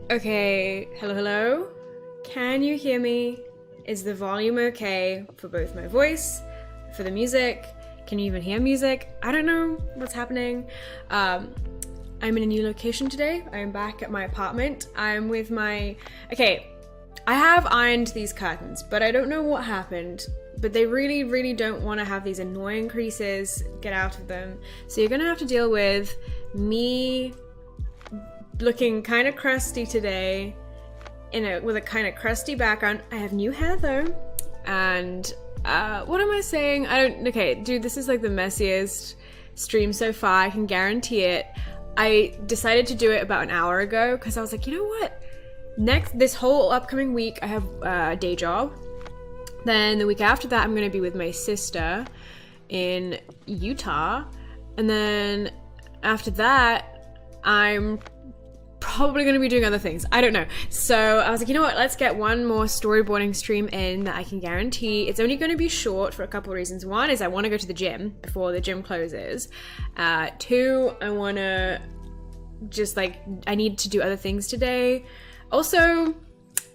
Okay, hello, hello. Can you hear me? Is the volume okay for both my voice, for the music? Can you even hear music? I don't know what's happening. I'm in a new location today. I'm back at my apartment. I'm with my... Okay, I have ironed these curtains, but I don't know what happened. But they really, really don't want to have these annoying creases. Get out of them. So you're gonna have to deal with me looking kind of crusty today, with a kind of crusty background. I have new hair though, and what am I saying? Okay, dude, this is like the messiest stream so far. I can guarantee it. I decided to do it about an hour ago because I was like, you know what? This whole upcoming week, I have a day job. Then the week after that, I'm going to be with my sister in Utah, and then after that, I'm probably going to be doing other things. I don't know. So I was like, you know what? Let's get one more storyboarding stream in that I can guarantee. It's only going to be short for a couple of reasons. One is I want to go to the gym before the gym closes. Two, I want to I need to do other things today. Also,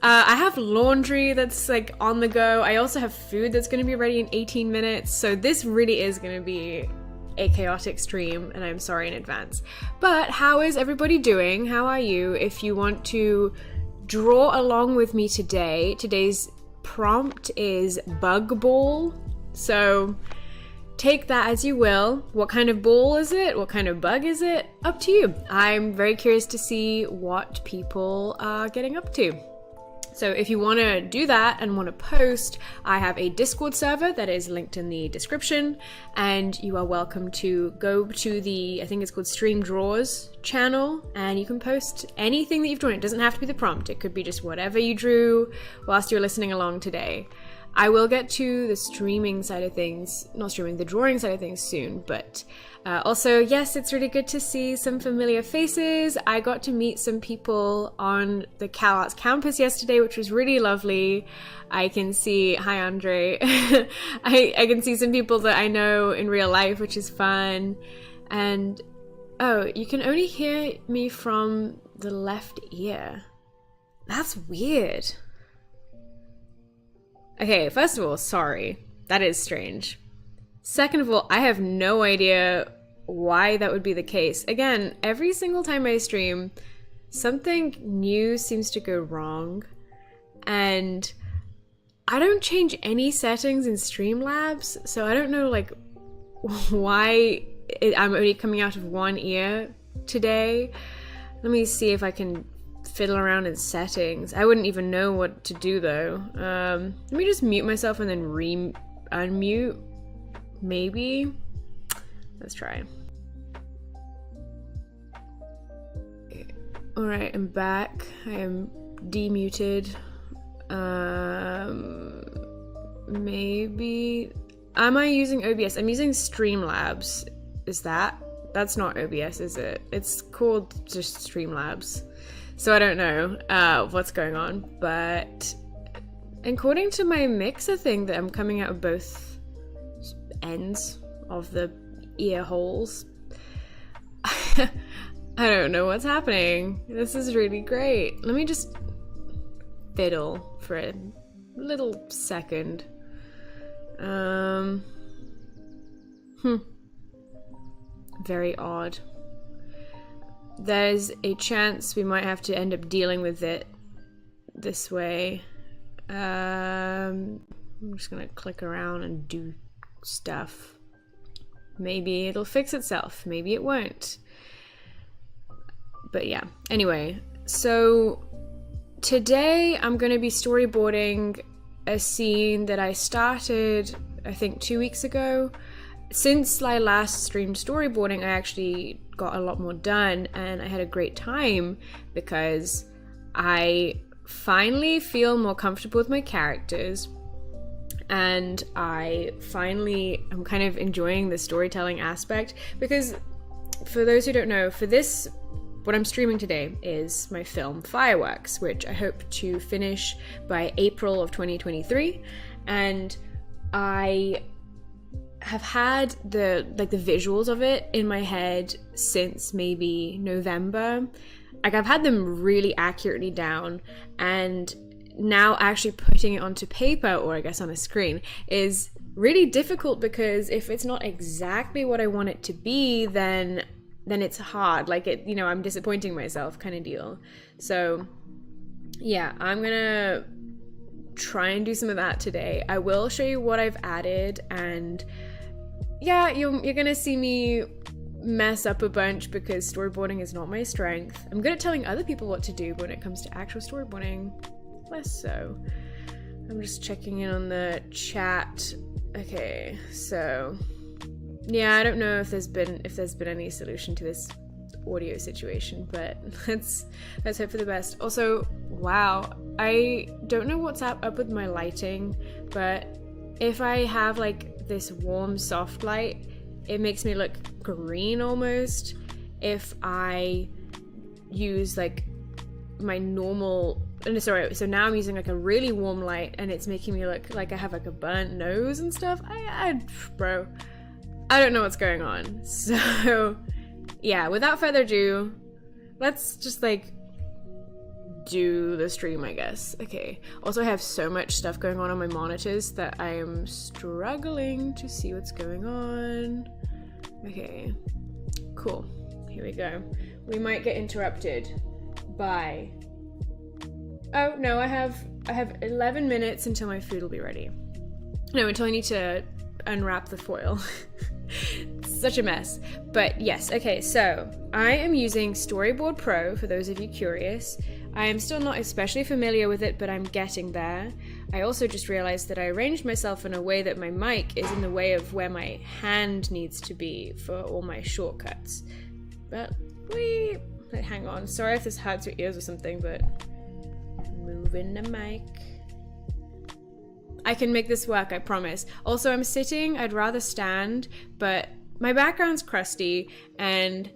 I have laundry that's like on the go. I also have food that's going to be ready in 18 minutes. So this really is going to be a chaotic stream, and I'm sorry in advance. But how is everybody doing? How are you? If you want to draw along with me today, today's prompt is bug ball. So take that as you will. What kind of ball is it? What kind of bug is it? Up to you. I'm very curious to see what people are getting up to. So if you want to do that and want to post, I have a Discord server that is linked in the description, and you are welcome to go to the, I think it's called Stream Draws channel, and you can post anything that you've drawn. It doesn't have to be the prompt. It could be just whatever you drew whilst you're listening along today. I will get to the streaming side of things, the drawing side of things soon, but also, yes, it's really good to see some familiar faces. I got to meet some people on the CalArts campus yesterday, which was really lovely. I can see, hi Andre, I can see some people that I know in real life, which is fun. And, oh, you can only hear me from the left ear. That's weird. Okay, first of all, sorry. That is strange. Second of all, I have no idea why that would be the case. Again, every single time I stream, something new seems to go wrong. And I don't change any settings in Streamlabs, so I don't know like why I'm only coming out of one ear today. Let me see if I can fiddle around in settings. I wouldn't even know what to do though. Let me just mute myself and then unmute. Maybe. Let's try. Alright, I'm back. I am demuted. Maybe. Am I using OBS? I'm using Streamlabs. That's not OBS, is it? It's called just Streamlabs. So I don't know what's going on, but according to my mixer thing that I'm coming out of both ends of the ear holes. I don't know what's happening. This is really great. Let me just fiddle for a little second. Very odd. There's a chance we might have to end up dealing with it this way. I'm just gonna click around and do stuff. Maybe it'll fix itself, maybe it won't. But yeah, anyway, so today I'm gonna be storyboarding a scene that I started, I think 2 weeks ago. Since I last streamed storyboarding, I actually got a lot more done, and I had a great time because I finally feel more comfortable with my characters, and I finally am kind of enjoying the storytelling aspect. Because for those who don't know, for this, what I'm streaming today is my film FiREWORKS, which I hope to finish by April of 2023, and I have had the visuals of it in my head since maybe November. like I've had them really accurately down, and now actually putting it onto paper, or I guess on a screen, is really difficult, because if it's not exactly what I want it to be, then it's hard. Like it, you know, I'm disappointing myself kind of deal. So yeah, I'm gonna try and do some of that today. I will show you what I've added, and yeah, you're gonna see me mess up a bunch because storyboarding is not my strength. I'm good at telling other people what to do, but when it comes to actual storyboarding, less so. I'm just checking in on the chat. Okay, so yeah, I don't know if there's been any solution to this audio situation, but let's hope for the best. Also, wow, I don't know what's up with my lighting, but if I have like this warm soft light, it makes me look green almost. If I use like my normal, so now I'm using like a really warm light, and it's making me look like I have like a burnt nose and stuff. Bro, I don't know what's going on. So yeah, without further ado, let's just like do the stream, I guess. Okay, also I have so much stuff going on my monitors that I am struggling to see what's going on. Okay, cool, here we go. We might get interrupted by, oh no, I have 11 minutes until my food will be ready. No, until I need to unwrap the foil. Such a mess. But yes, okay, so I am using Storyboard Pro, for those of you curious. I am still not especially familiar with it, but I'm getting there. I also just realized that I arranged myself in a way that my mic is in the way of where my hand needs to be for all my shortcuts. But hang on, sorry if this hurts your ears or something, but moving the mic. I can make this work, I promise. Also, I'm sitting, I'd rather stand, but my background's crusty, and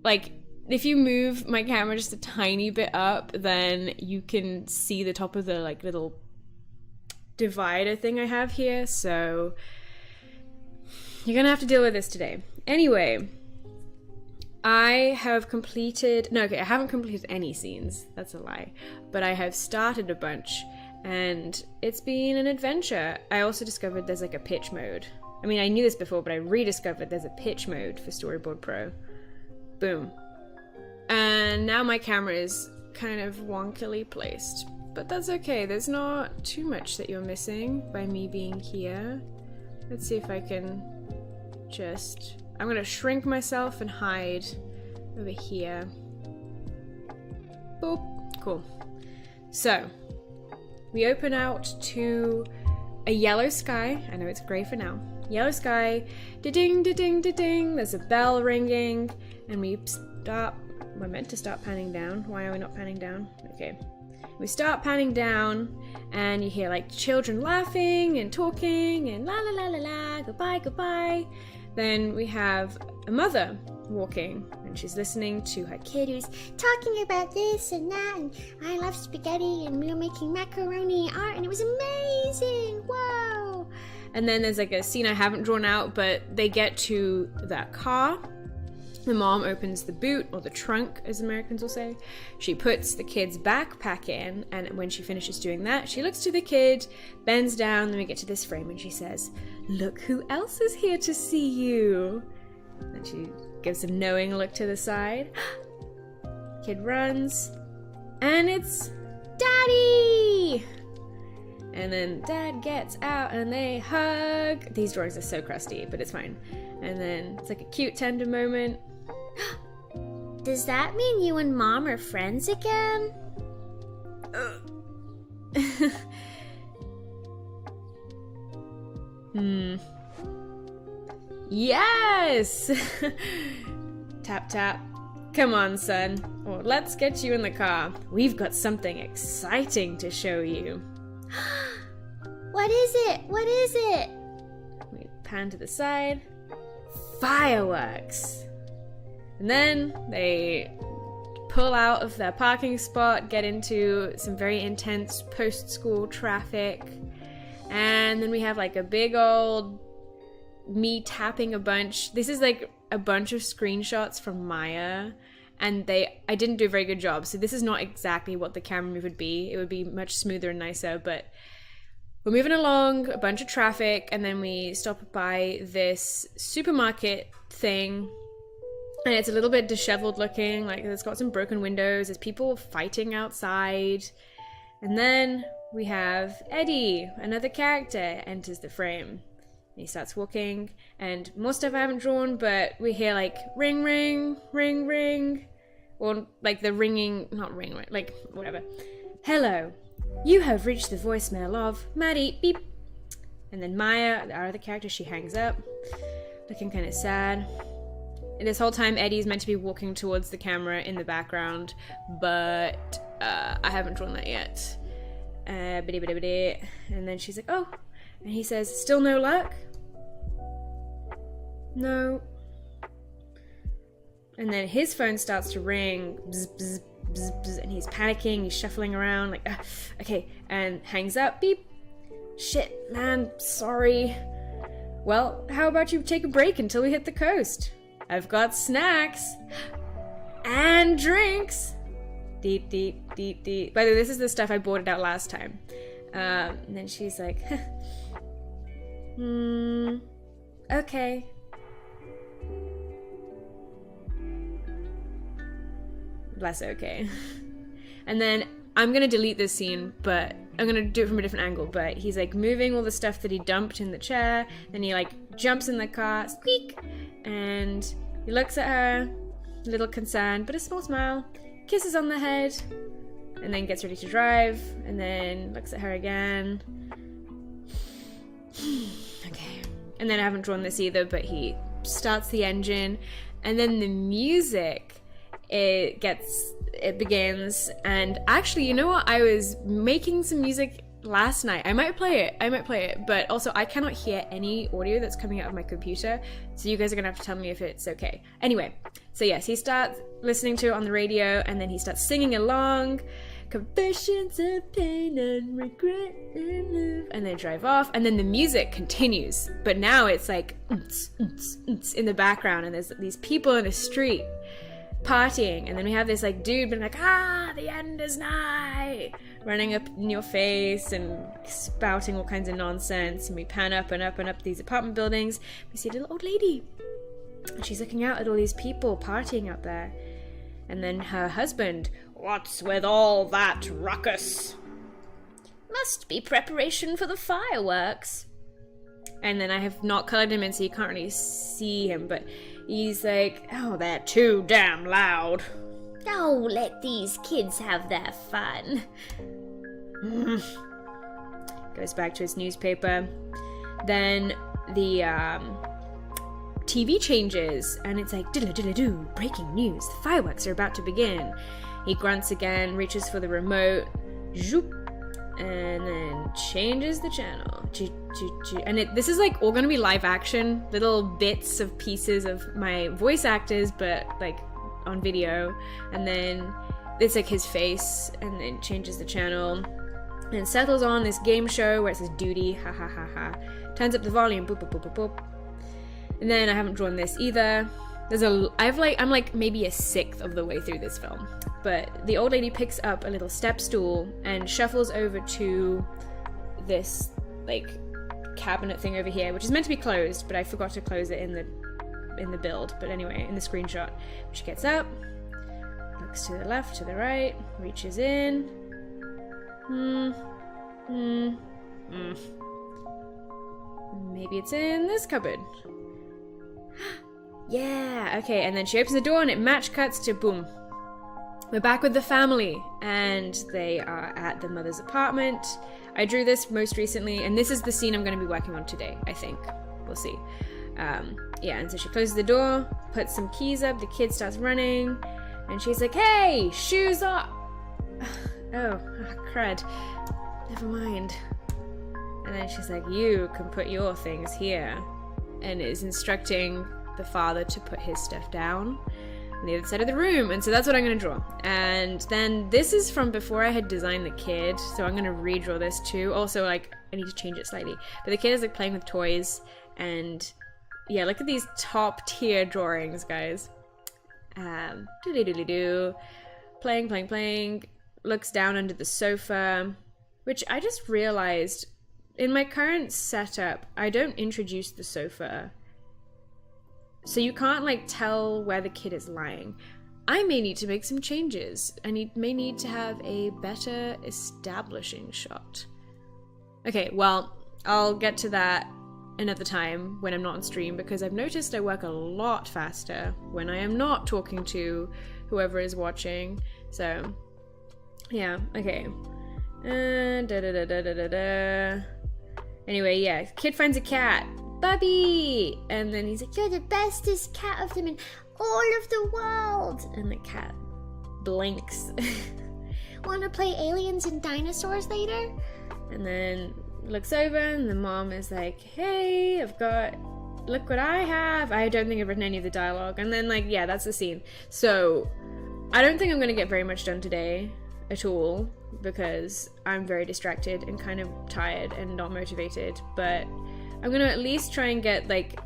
like, if you move my camera just a tiny bit up, then you can see the top of the like little divider thing I have here, so you're gonna have to deal with this today. Anyway, I haven't completed any scenes, that's a lie, but I have started a bunch, and it's been an adventure. I also discovered there's like a pitch mode. I mean, I knew this before, but I rediscovered there's a pitch mode for Storyboard Pro. Boom. And now my camera is kind of wonkily placed, but that's okay. There's not too much that you're missing by me being here. Let's see if I can I'm gonna shrink myself and hide over here. Boop. Cool. So, we open out to a yellow sky. I know it's grey for now. Yellow sky. Da-ding, da-ding, da-ding. There's a bell ringing, and we stop. We're meant to start panning down. Why are we not panning down? Okay. We start panning down, and you hear like children laughing and talking and la la la la la, goodbye, goodbye. Then we have a mother walking, and she's listening to her kid who's talking about this and that, and I love spaghetti, and we were making macaroni art, and it was amazing, whoa. And then there's like a scene I haven't drawn out, but they get to that car. The mom opens the boot, or the trunk, as Americans will say. She puts the kid's backpack in, and when she finishes doing that, she looks to the kid, bends down, then we get to this frame, and she says, "Look who else is here to see you." And she gives a knowing look to the side. Kid runs, and it's Daddy! And then Dad gets out, and they hug. These drawings are so crusty, but it's fine. And then it's like a cute, tender moment. Does that mean you and Mom are friends again? Yes! Tap, tap. Come on, son. Well, let's get you in the car. We've got something exciting to show you. What is it? What is it? We pan to the side. Fireworks! And then they pull out of their parking spot, get into some very intense post-school traffic, and then we have like a big old me tapping a bunch. This is like a bunch of screenshots from Maya, and I didn't do a very good job. So this is not exactly what the camera move would be. It would be much smoother and nicer, but we're moving along, a bunch of traffic, and then we stop by this supermarket thing, and it's a little bit disheveled looking, like it's got some broken windows, there's people fighting outside, and then we have Eddie, another character, enters the frame. He starts walking, and more stuff I haven't drawn, but we hear like ring, ring, ring, ring, or like the ringing, not ring, like whatever. Hello, you have reached the voicemail of Maddie, beep. And then Maya, our other character, she hangs up, looking kind of sad. And this whole time, Eddie's meant to be walking towards the camera in the background, but I haven't drawn that yet. And then she's like, oh, and he says, still no luck? No. And then his phone starts to ring, bzz, bzz, bzz, bzz, and he's panicking, he's shuffling around, like, okay, and hangs up, beep. Shit, man, sorry. Well, how about you take a break until we hit the coast? I've got snacks and drinks. Deep, deep, deep, deep. By the way, this is the stuff I boarded out last time. And then she's like, okay. Less okay. And then I'm gonna delete this scene, but I'm gonna do it from a different angle. But he's like moving all the stuff that he dumped in the chair, then he like jumps in the car, squeak, and he looks at her, a little concerned, but a small smile, kisses on the head, and then gets ready to drive, and then looks at her again. Okay. And then I haven't drawn this either, but he starts the engine, and then the music, it begins, and actually, you know what? I was making some music last night. I might play it, but also I cannot hear any audio that's coming out of my computer, so you guys are gonna have to tell me if it's okay. Anyway, so yes, he starts listening to it on the radio, and then he starts singing along, confessions of pain and regret and love, and they drive off, and then the music continues, but now it's like in the background, and there's these people in the street partying, and then we have this like dude being like, the end is nigh, running up in your face and spouting all kinds of nonsense, and we pan up and up and up these apartment buildings. We see a little old lady, and she's looking out at all these people partying out there, and then her husband, what's with all that ruckus? Must be preparation for the fireworks. And then I have not colored him in, so you can't really see him, but he's like, oh, they're too damn loud. Oh, let these kids have their fun. Goes back to his newspaper. Then the TV changes, and it's like, diddle-diddle-doo, breaking news, the fireworks are about to begin. He grunts again, reaches for the remote, zoop, and then changes the channel. And this is like all gonna be live action, little bits of pieces of my voice actors, but like on video. And then it's like his face, and then changes the channel, and settles on this game show where it says duty, ha ha ha ha. Turns up the volume, boop boop boop boop boop. And then I haven't drawn this either. I'm like maybe a sixth of the way through this film. But the old lady picks up a little step stool and shuffles over to this like cabinet thing over here, which is meant to be closed, but I forgot to close it in the build. But anyway, in the screenshot, she gets up, looks to the left, to the right, reaches in. Maybe it's in this cupboard. Yeah, okay, and then she opens the door and it match cuts to boom. We're back with the family, and they are at the mother's apartment. I drew this most recently, and this is the scene I'm going to be working on today, I think. We'll see. Yeah, and so she closes the door, puts some keys up, the kid starts running, and she's like, hey, shoes off! Crud. Never mind. And then she's like, you can put your things here, and is instructing the father to put his stuff down on the other side of the room. And so that's what I'm going to draw. And then this is from before I had designed the kid, so I'm going to redraw this too. Also, like, I need to change it slightly. But the kid is like playing with toys, and yeah, look at these top tier drawings, guys. Do-do-do-do-do. Playing. Looks down under the sofa, which I just realized in my current setup, I don't introduce the sofa. So you can't like tell where the kid is lying. I may need to make some changes. I may need to have a better establishing shot. Okay, well, I'll get to that another time when I'm not on stream, because I've noticed I work a lot faster when I am not talking to whoever is watching. So yeah, okay. Anyway, yeah, kid finds a cat. Bubby! And then he's like, you're the bestest cat of them in all of the world! And the cat blinks. Wanna play aliens and dinosaurs later? And then looks over and the mom is like, hey, look what I have. I don't think I've written any of the dialogue. And then like, yeah, that's the scene. So I don't think I'm gonna get very much done today at all, because I'm very distracted and kind of tired and not motivated, but I'm gonna at least try and get like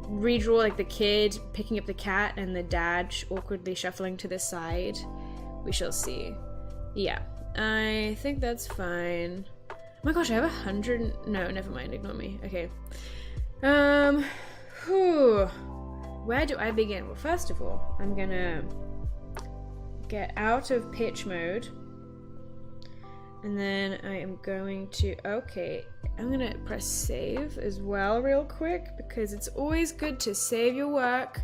redraw like the kid picking up the cat and the dad awkwardly shuffling to the side. We shall see. Yeah, I think that's fine. Oh my gosh, I have 100. No, never mind, ignore me. Okay. Where do I begin? Well, first of all, I'm gonna get out of pitch mode, and then I am going to, okay, I'm gonna press save as well real quick, because it's always good to save your work.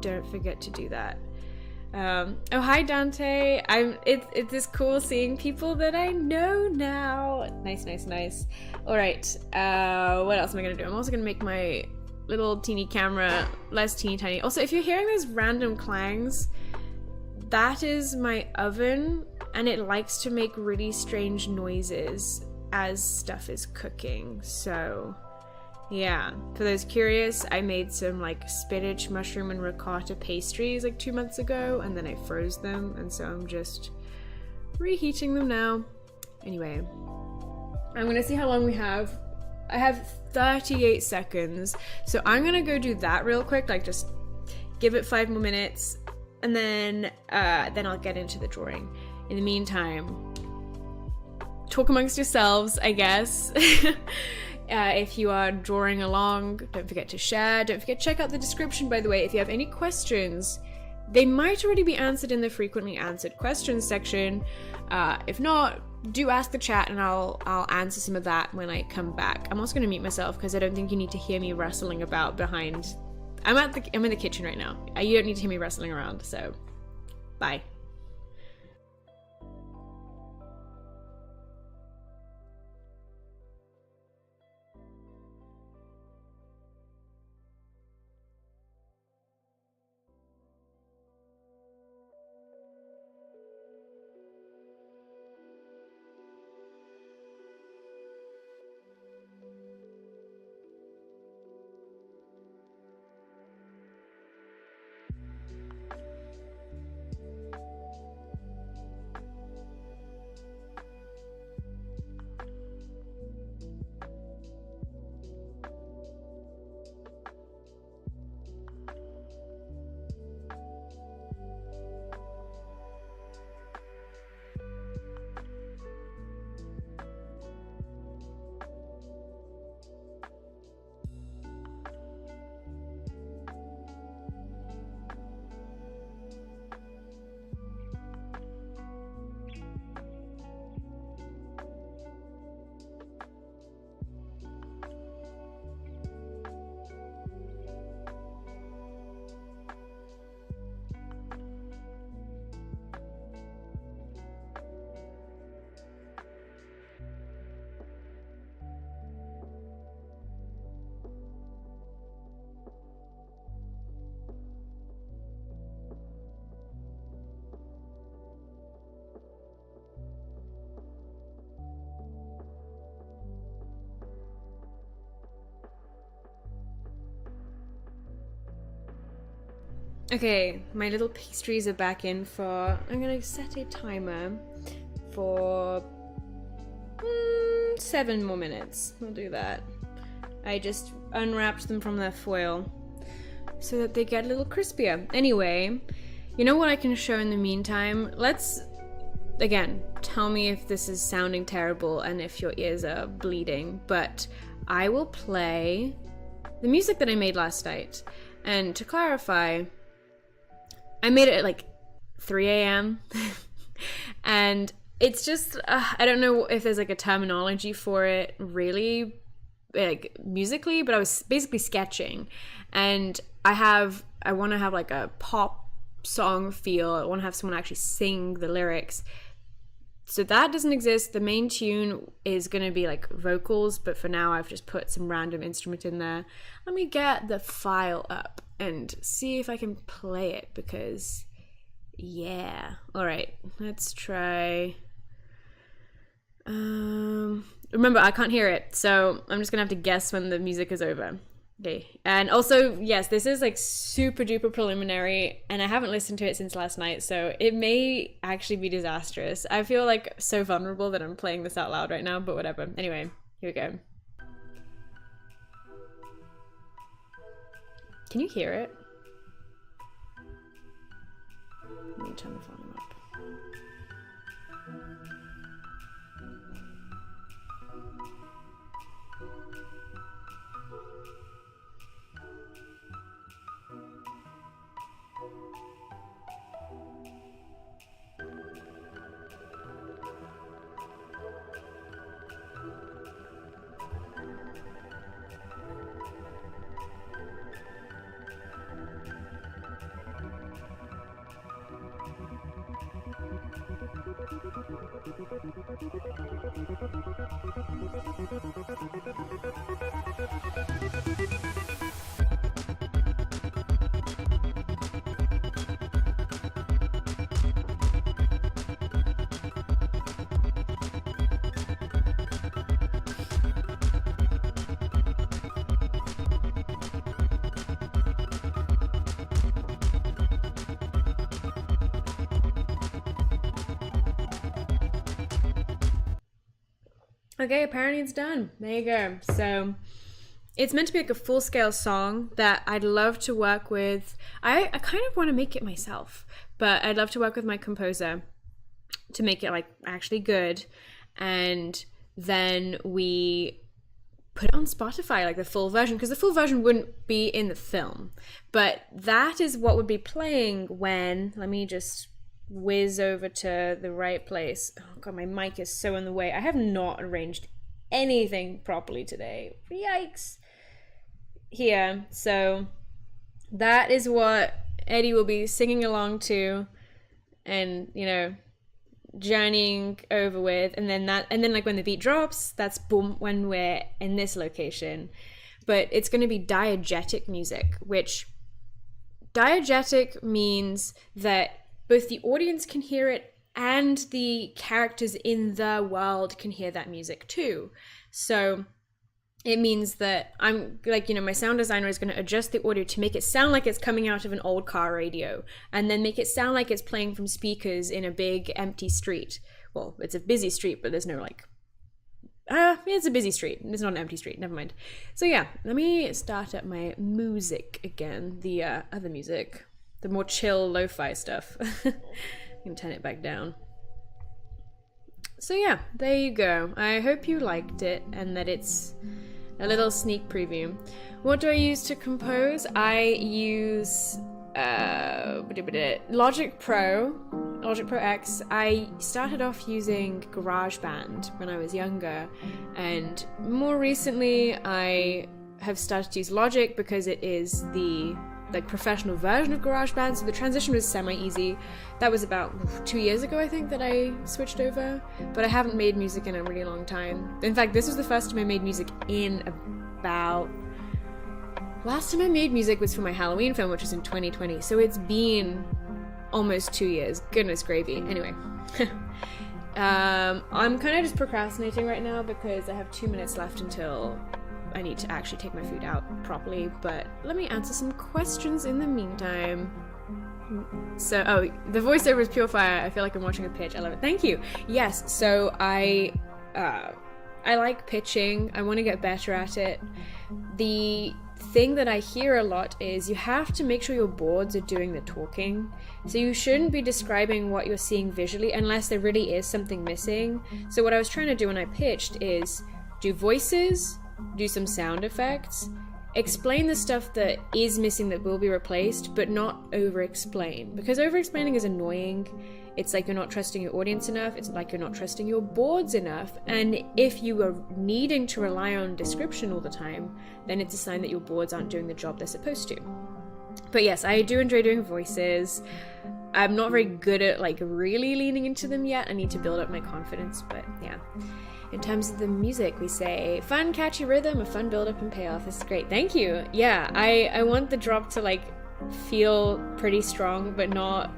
Don't forget to do that. Oh, hi Dante. It's just cool seeing people that I know now. Nice. All right, what else am I gonna do? I'm also gonna make my little teeny camera less teeny tiny. Also, if you're hearing those random clangs, that is my oven, and it likes to make really strange noises as stuff is cooking. So yeah, for those curious, I made some like spinach, mushroom, and ricotta pastries like 2 months ago, and then I froze them, and so I'm just reheating them now. Anyway, I'm gonna see how long we have. I have 38 seconds, so I'm gonna go do that real quick, like just give it 5 more minutes, and then I'll get into the drawing. In the meantime, talk amongst yourselves, I guess. If you are drawing along, don't forget to share. Don't forget to check out the description, by the way, if you have any questions. They might already be answered in the frequently answered questions section. If not, do ask the chat and I'll answer some of that when I come back. I'm also going to mute myself because I don't think you need to hear me rustling about behind. I'm in the kitchen right now. You don't need to hear me rustling around, so bye. Okay, my little pastries are back in for, I'm gonna set a timer for 7 more minutes. I'll do that. I just unwrapped them from their foil. so that they get a little crispier. Anyway, you know what I can show in the meantime? Let's, again, tell me if this is sounding terrible and if your ears are bleeding, but I will play the music that I made last night. And to clarify, I made it at like 3 a.m. and it's just, I don't know if there's like a terminology for it really, like musically, but I was basically sketching, and I want to have like a pop song feel. I want to have someone actually sing the lyrics. So that doesn't exist. The main tune is going to be like vocals, but for now I've just put some random instrument in there. Let me get the file up and see if I can play it, because yeah. All right, let's try. Remember, I can't hear it, so I'm just gonna have to guess when the music is over. Okay, and also, yes, this is like super duper preliminary, and I haven't listened to it since last night, so it may actually be disastrous. I feel like so vulnerable that I'm playing this out loud right now, but whatever. Anyway, here we go. Can you hear it? Let me turn the volume up. Okay, apparently it's done. There you go. So it's meant to be like a full-scale song that I'd love to work with. I kind of want to make it myself, but I'd love to work with my composer to make it like actually good, and then we put it on Spotify, like the full version, because the full version wouldn't be in the film, but that is what would be playing when, let me just whiz over to the right place. Oh god, my mic is so in the way. I have not arranged anything properly today. Yikes. Here, so that is what Eddie will be singing along to, and you know, journeying over with, and then like when the beat drops, that's boom, when we're in this location. But it's going to be diegetic music, which diegetic means that both the audience can hear it and the characters in the world can hear that music too. So it means that I'm like, you know, my sound designer is going to adjust the audio to make it sound like it's coming out of an old car radio, and then make it sound like it's playing from speakers in a big empty street. Well, it's a busy street, but there's no like, it's a busy street. It's not an empty street. Never mind. So yeah, let me start up my music again. The other music, the more chill lo-fi stuff. I can turn it back down. So yeah, there you go. I hope you liked it and that it's a little sneak preview. What do I use to compose? I use Logic Pro X. I started off using GarageBand when I was younger, and more recently I have started to use Logic because it is the like professional version of GarageBand, so the transition was semi-easy. That was about 2 years ago, I think, that I switched over, but I haven't made music in a really long time. In fact, this was the first time I made music in about... Last time I made music was for my Halloween film, which was in 2020, so it's been almost 2 years. Goodness gravy. Anyway. I'm kind of just procrastinating right now because I have 2 minutes left until I need to actually take my food out properly, but let me answer some questions in the meantime. So, the voiceover is pure fire. I feel like I'm watching a pitch. I love it. Thank you. Yes, so I like pitching. I want to get better at it. The thing that I hear a lot is you have to make sure your boards are doing the talking. So you shouldn't be describing what you're seeing visually unless there really is something missing. So what I was trying to do when I pitched is do voices, do some sound effects, explain the stuff that is missing that will be replaced, but not over-explain. Because over-explaining is annoying. It's like you're not trusting your audience enough. It's like you're not trusting your boards enough. And if you are needing to rely on description all the time, then it's a sign that your boards aren't doing the job they're supposed to. But yes, I do enjoy doing voices. I'm not very good at like really leaning into them yet. I need to build up my confidence, but yeah. In terms of the music, we say fun, catchy rhythm, a fun build-up and payoff. This is great. Thank you. Yeah, I want the drop to like feel pretty strong, but not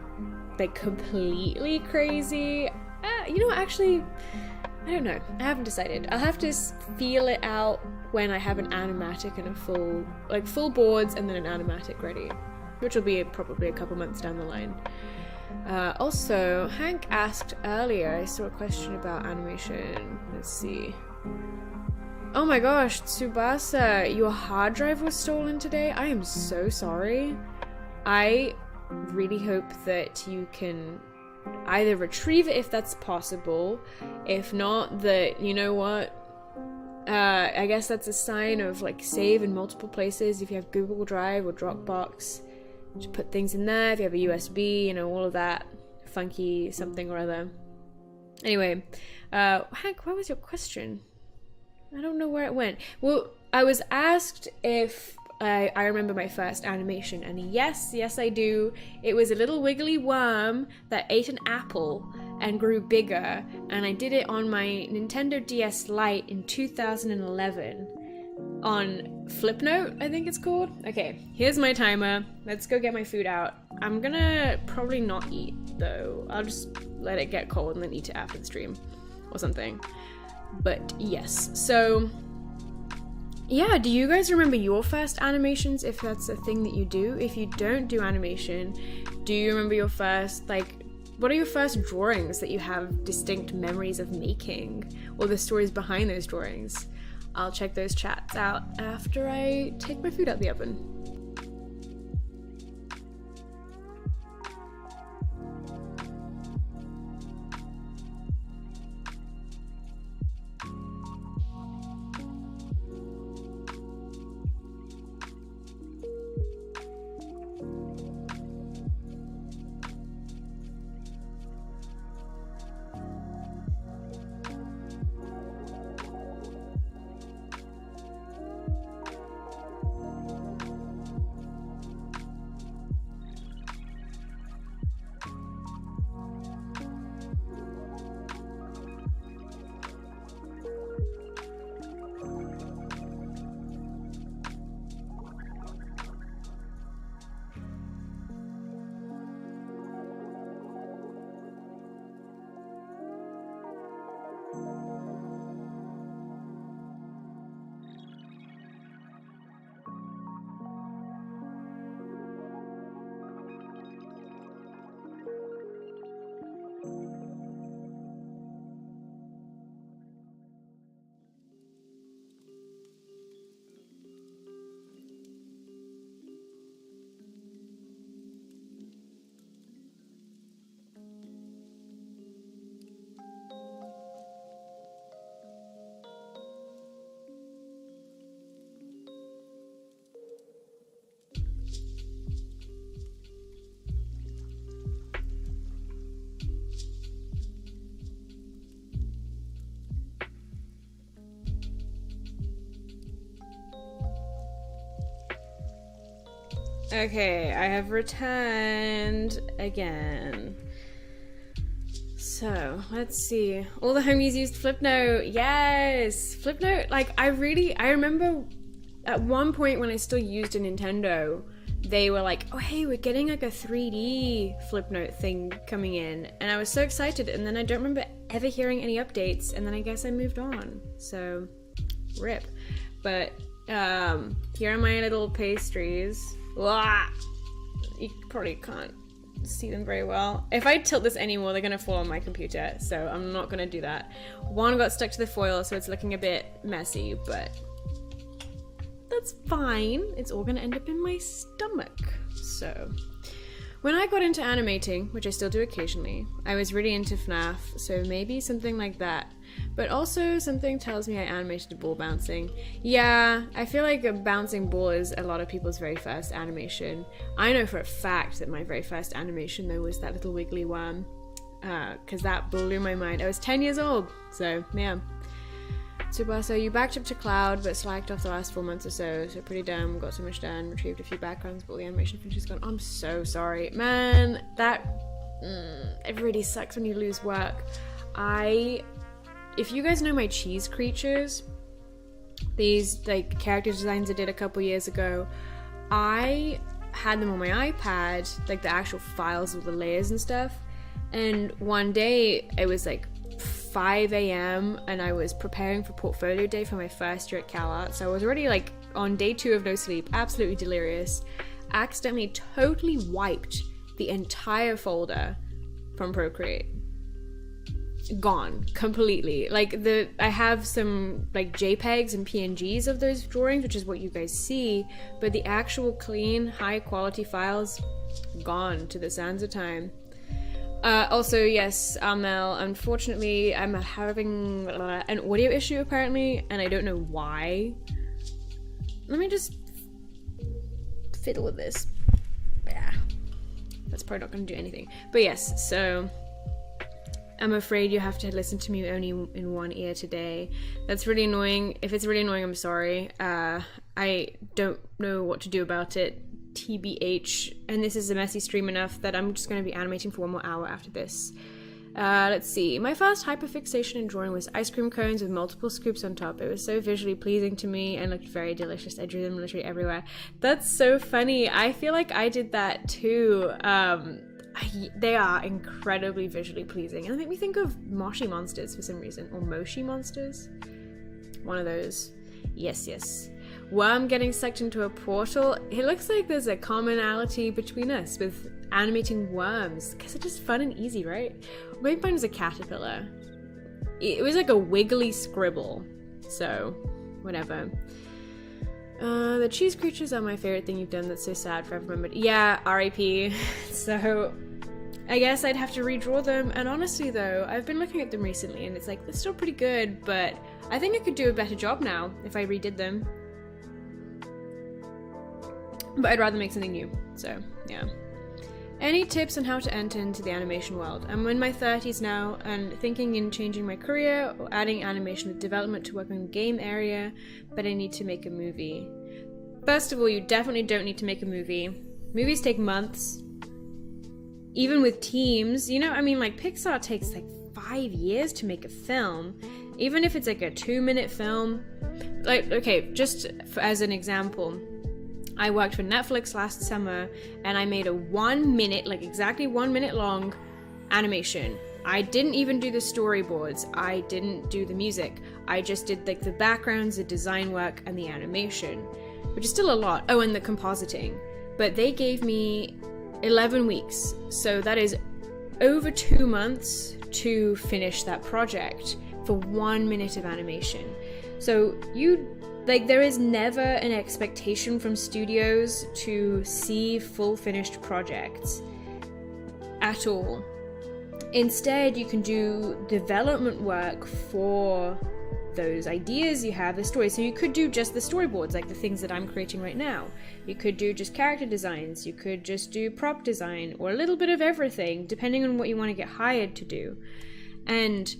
like completely crazy. You know what, actually, I don't know. I haven't decided. I'll have to feel it out when I have an animatic and a full boards and then an animatic ready, which will be probably a couple months down the line. Also, Hank asked earlier, I saw a question about animation. Let's see. Oh my gosh, Tsubasa, your hard drive was stolen today? I am so sorry. I really hope that you can either retrieve it if that's possible. If not, that, you know what? I guess that's a sign of like save in multiple places. If you have Google Drive or Dropbox, to put things in there. If you have a USB, you know, all of that funky something or other. Anyway, Hank, what was your question? I don't know where it went. Well, I was asked if I remember my first animation, and yes, I do. It was a little wiggly worm that ate an apple and grew bigger, and I did it on my Nintendo DS Lite in 2011. On Flipnote, I think it's called. Okay, here's my timer. Let's go get my food out. I'm gonna probably not eat though. I'll just let it get cold and then eat it after the stream or something. But yes, so yeah, do you guys remember your first animations, if that's a thing that you do? If you don't do animation, do you remember your first, like, what are your first drawings that you have distinct memories of making, or the stories behind those drawings? I'll check those chats out after I take my food out the oven. Okay, I have returned again. So, let's see. All the homies used Flipnote. Yes! Flipnote, like, I remember at one point when I still used a Nintendo, they were like, oh hey, we're getting like a 3D Flipnote thing coming in. And I was so excited, and then I don't remember ever hearing any updates, and then I guess I moved on. So, rip. But, here are my little pastries. Wah! You probably can't see them very well. If I tilt this anymore, they're gonna fall on my computer, so I'm not gonna do that. One got stuck to the foil, so it's looking a bit messy, but that's fine. It's all gonna end up in my stomach. So when I got into animating, which I still do occasionally, I was really into FNAF, so maybe something like that. But also something tells me I animated a ball bouncing. Yeah, I feel like a bouncing ball is a lot of people's very first animation. I know for a fact that my very first animation though was that little wiggly worm, because that blew my mind. I was 10 years old, so yeah. So you backed up to Cloud, but slacked off the last 4 months or so pretty dumb, got so much done, retrieved a few backgrounds, but all the animation footage is gone. I'm so sorry. Man, it really sucks when you lose work. If you guys know my cheese creatures, these like character designs I did a couple years ago, I had them on my iPad, like the actual files with the layers and stuff, and one day it was like 5 a.m. and I was preparing for portfolio day for my first year at CalArts, so I was already like on day 2 of no sleep, absolutely delirious, accidentally totally wiped the entire folder from Procreate. Gone completely. Like I have some like JPEGs and PNGs of those drawings, which is what you guys see, but the actual clean high quality files gone to the sands of time. Also, yes, Amel, unfortunately I'm having an audio issue apparently, and I don't know why. Let me just fiddle with this. Yeah, that's probably not going to do anything, but yes, so I'm afraid you have to listen to me only in one ear today. That's really annoying. If it's really annoying, I'm sorry. I don't know what to do about it, TBH. And this is a messy stream enough that I'm just going to be animating for 1 more hour after this. Let's see. My first hyperfixation in drawing was ice cream cones with multiple scoops on top. It was so visually pleasing to me and looked very delicious. I drew them literally everywhere. That's so funny. I feel like I did that too. They are incredibly visually pleasing, and they make me think of Moshi monsters for some reason, or Moshi monsters, one of those. Yes. Worm getting sucked into a portal. It looks like there's a commonality between us with animating worms, because it's just fun and easy, right? Maybe mine was a caterpillar. It was like a wiggly scribble, so whatever. The cheese creatures are my favorite thing you've done. That's so sad, forever remembered. Yeah, R.I.P. So I guess I'd have to redraw them, and honestly though, I've been looking at them recently and it's like, they're still pretty good, but I think I could do a better job now if I redid them. But I'd rather make something new, so yeah. Any tips on how to enter into the animation world? I'm in my 30s now and thinking in changing my career or adding animation with development to work in the game area, but I need to make a movie. First of all, you definitely don't need to make a movie. Movies take months. Even with teams, you know, I mean, like Pixar takes like 5 years to make a film. Even if it's like a 2-minute film. Like, okay, just as an example, I worked for Netflix last summer and I made a 1 minute, like exactly 1 minute long animation. I didn't even do the storyboards. I didn't do the music. I just did like the backgrounds, the design work, and the animation, which is still a lot. Oh, and the compositing. But they gave me 11 weeks. So that is over 2 months to finish that project for 1 minute of animation. So there is never an expectation from studios to see full finished projects at all. Instead, you can do development work for those ideas you have, the story. So you could do just the storyboards, like the things that I'm creating right now. You could do just character designs. You could just do prop design, or a little bit of everything, depending on what you want to get hired to do. And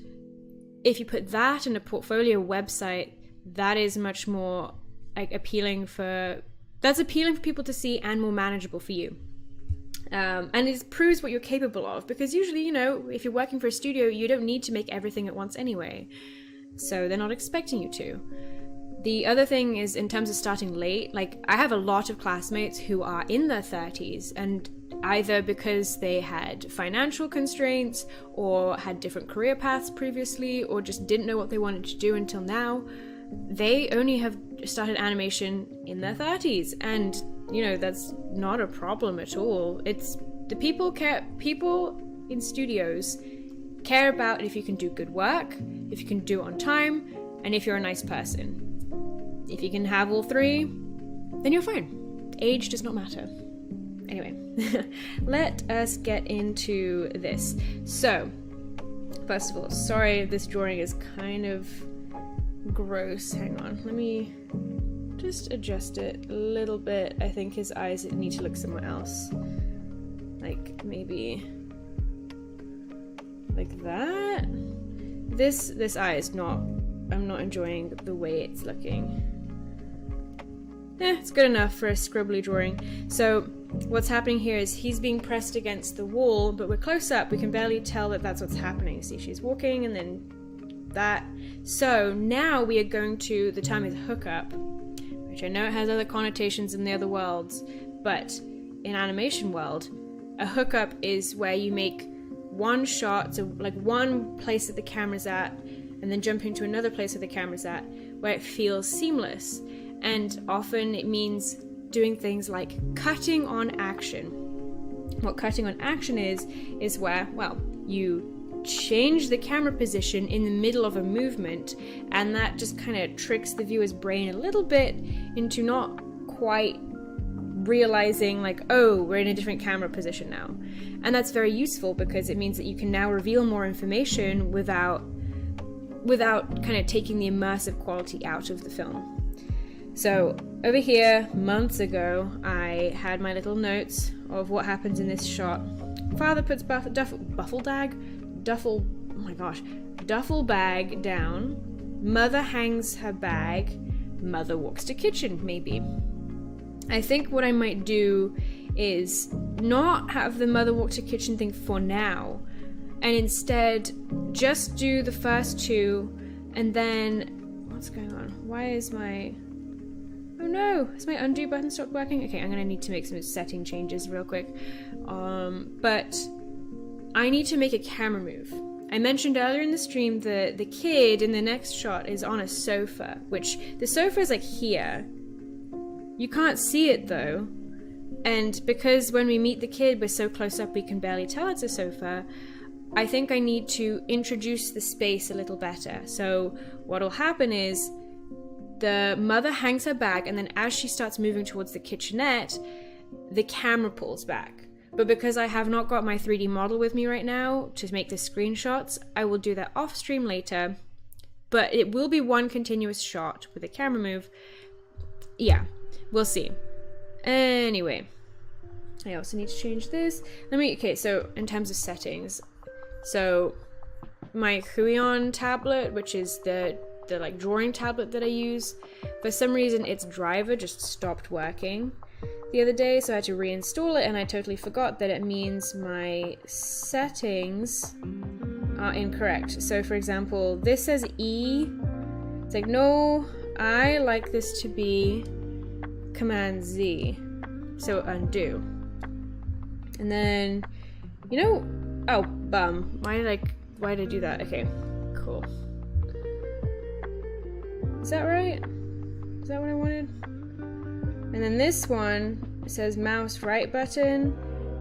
if you put that in a portfolio website, that is much more like appealing for people to see and more manageable for you. And it proves what you're capable of, because usually, you know, if you're working for a studio, you don't need to make everything at once anyway. So they're not expecting you to. The other thing is, in terms of starting late, like I have a lot of classmates who are in their 30s, and either because they had financial constraints or had different career paths previously, or just didn't know what they wanted to do until now, they only have started animation in their 30s. And, you know, that's not a problem at all. It's the people in studios care about if you can do good work, if you can do it on time, and if you're a nice person. If you can have all three, then you're fine. Age does not matter. Anyway, let us get into this. So, first of all, sorry this drawing is kind of gross. Hang on, let me just adjust it a little bit. I think his eyes need to look somewhere else. Like maybe like that. This eye is not, I'm not enjoying the way it's looking. It's good enough for a scribbly drawing. So what's happening here is he's being pressed against the wall, but we're close up, we can barely tell that that's what's happening. See, she's walking and then that. So now we are going to, the term is hookup, which I know it has other connotations in the other worlds, but in animation world, a hookup is where you make one shot, so like one place that the camera's at, and then jump into another place that the camera's at, where it feels seamless. And often it means doing things like cutting on action. What cutting on action is where, well, you change the camera position in the middle of a movement, and that just kind of tricks the viewer's brain a little bit into not quite realizing like, oh, we're in a different camera position now. And that's very useful because it means that you can now reveal more information without kind of taking the immersive quality out of the film. So over here, months ago, I had my little notes of what happens in this shot. Father puts duffel bag down. Mother hangs her bag. Mother walks to kitchen, maybe. I think what I might do is not have the mother walk to kitchen thing for now, and instead just do the first two, and then, what's going on? Why is my, oh no, has my undo button stopped working? Okay, I'm gonna need to make some setting changes real quick. But I need to make a camera move. I mentioned earlier in the stream that the kid in the next shot is on a sofa, which the sofa is like here. You can't see it though. And because when we meet the kid, we're so close up we can barely tell it's a sofa, I think I need to introduce the space a little better. So what'll happen is the mother hangs her bag, and then as she starts moving towards the kitchenette, the camera pulls back. But because I have not got my 3D model with me right now to make the screenshots, I will do that off stream later. But it will be one continuous shot with a camera move. Yeah, we'll see. Anyway, I also need to change this. Okay, so in terms of settings, so my Huion tablet, which is the like drawing tablet that I use, for some reason its driver just stopped working the other day, so I had to reinstall it, and I totally forgot that it means my settings are incorrect. So for example, this says E. It's like, no, I like this to be Command Z. So undo. And then, you know, oh, bum. Why did I do that? Okay, cool. Is that right? Is that what I wanted? And then this one says mouse right button.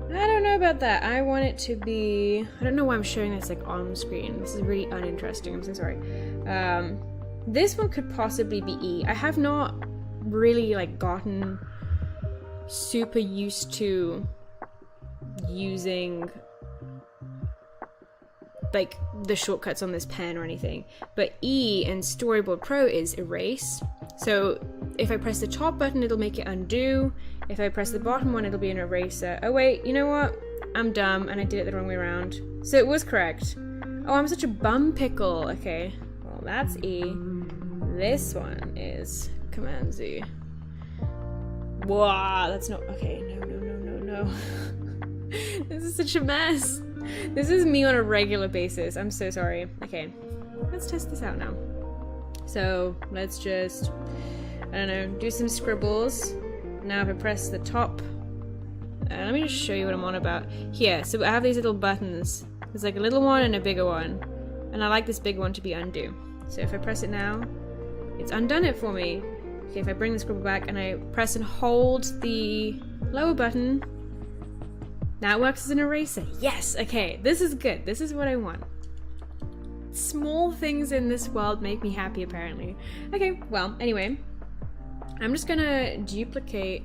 I don't know about that. I want it to be, I don't know why I'm showing this like on screen. This is really uninteresting. I'm so sorry. This one could possibly be E. I have not really like gotten super used to using like the shortcuts on this pen or anything, but E in Storyboard Pro is erase. So if I press the top button, it'll make it undo. If I press the bottom one, it'll be an eraser. Oh wait, you know what? I'm dumb and I did it the wrong way around. So it was correct. Oh, I'm such a bum pickle. Okay, well that's E. This one is Command Z. Wow, that's not, okay, no. This is such a mess. This is me on a regular basis. I'm so sorry. Okay, let's test this out now. So let's just, I don't know, do some scribbles. Now if I press the top, let me just show you what I'm on about. Here, so I have these little buttons. There's like a little one and a bigger one. And I like this big one to be undo. So if I press it now, it's undone it for me. Okay, if I bring the scribble back and I press and hold the lower button, now it works as an eraser. Yes, okay, this is good. This is what I want. Small things in this world make me happy, apparently. Okay, well, anyway. I'm just gonna duplicate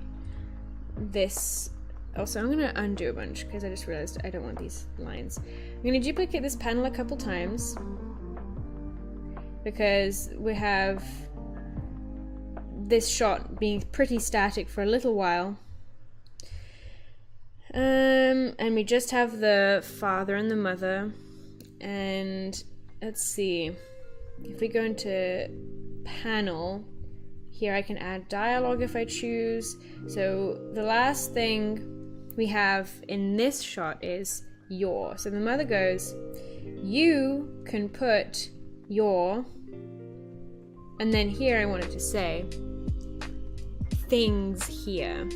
this. Also, I'm gonna undo a bunch because I just realized I don't want these lines. I'm gonna duplicate this panel a couple times because we have this shot being pretty static for a little while. And we just have the father and the mother. And let's see, if we go into panel, here I can add dialogue if I choose. So the last thing we have in this shot is your. So the mother goes, you can put your, and then here I wanted to say things here.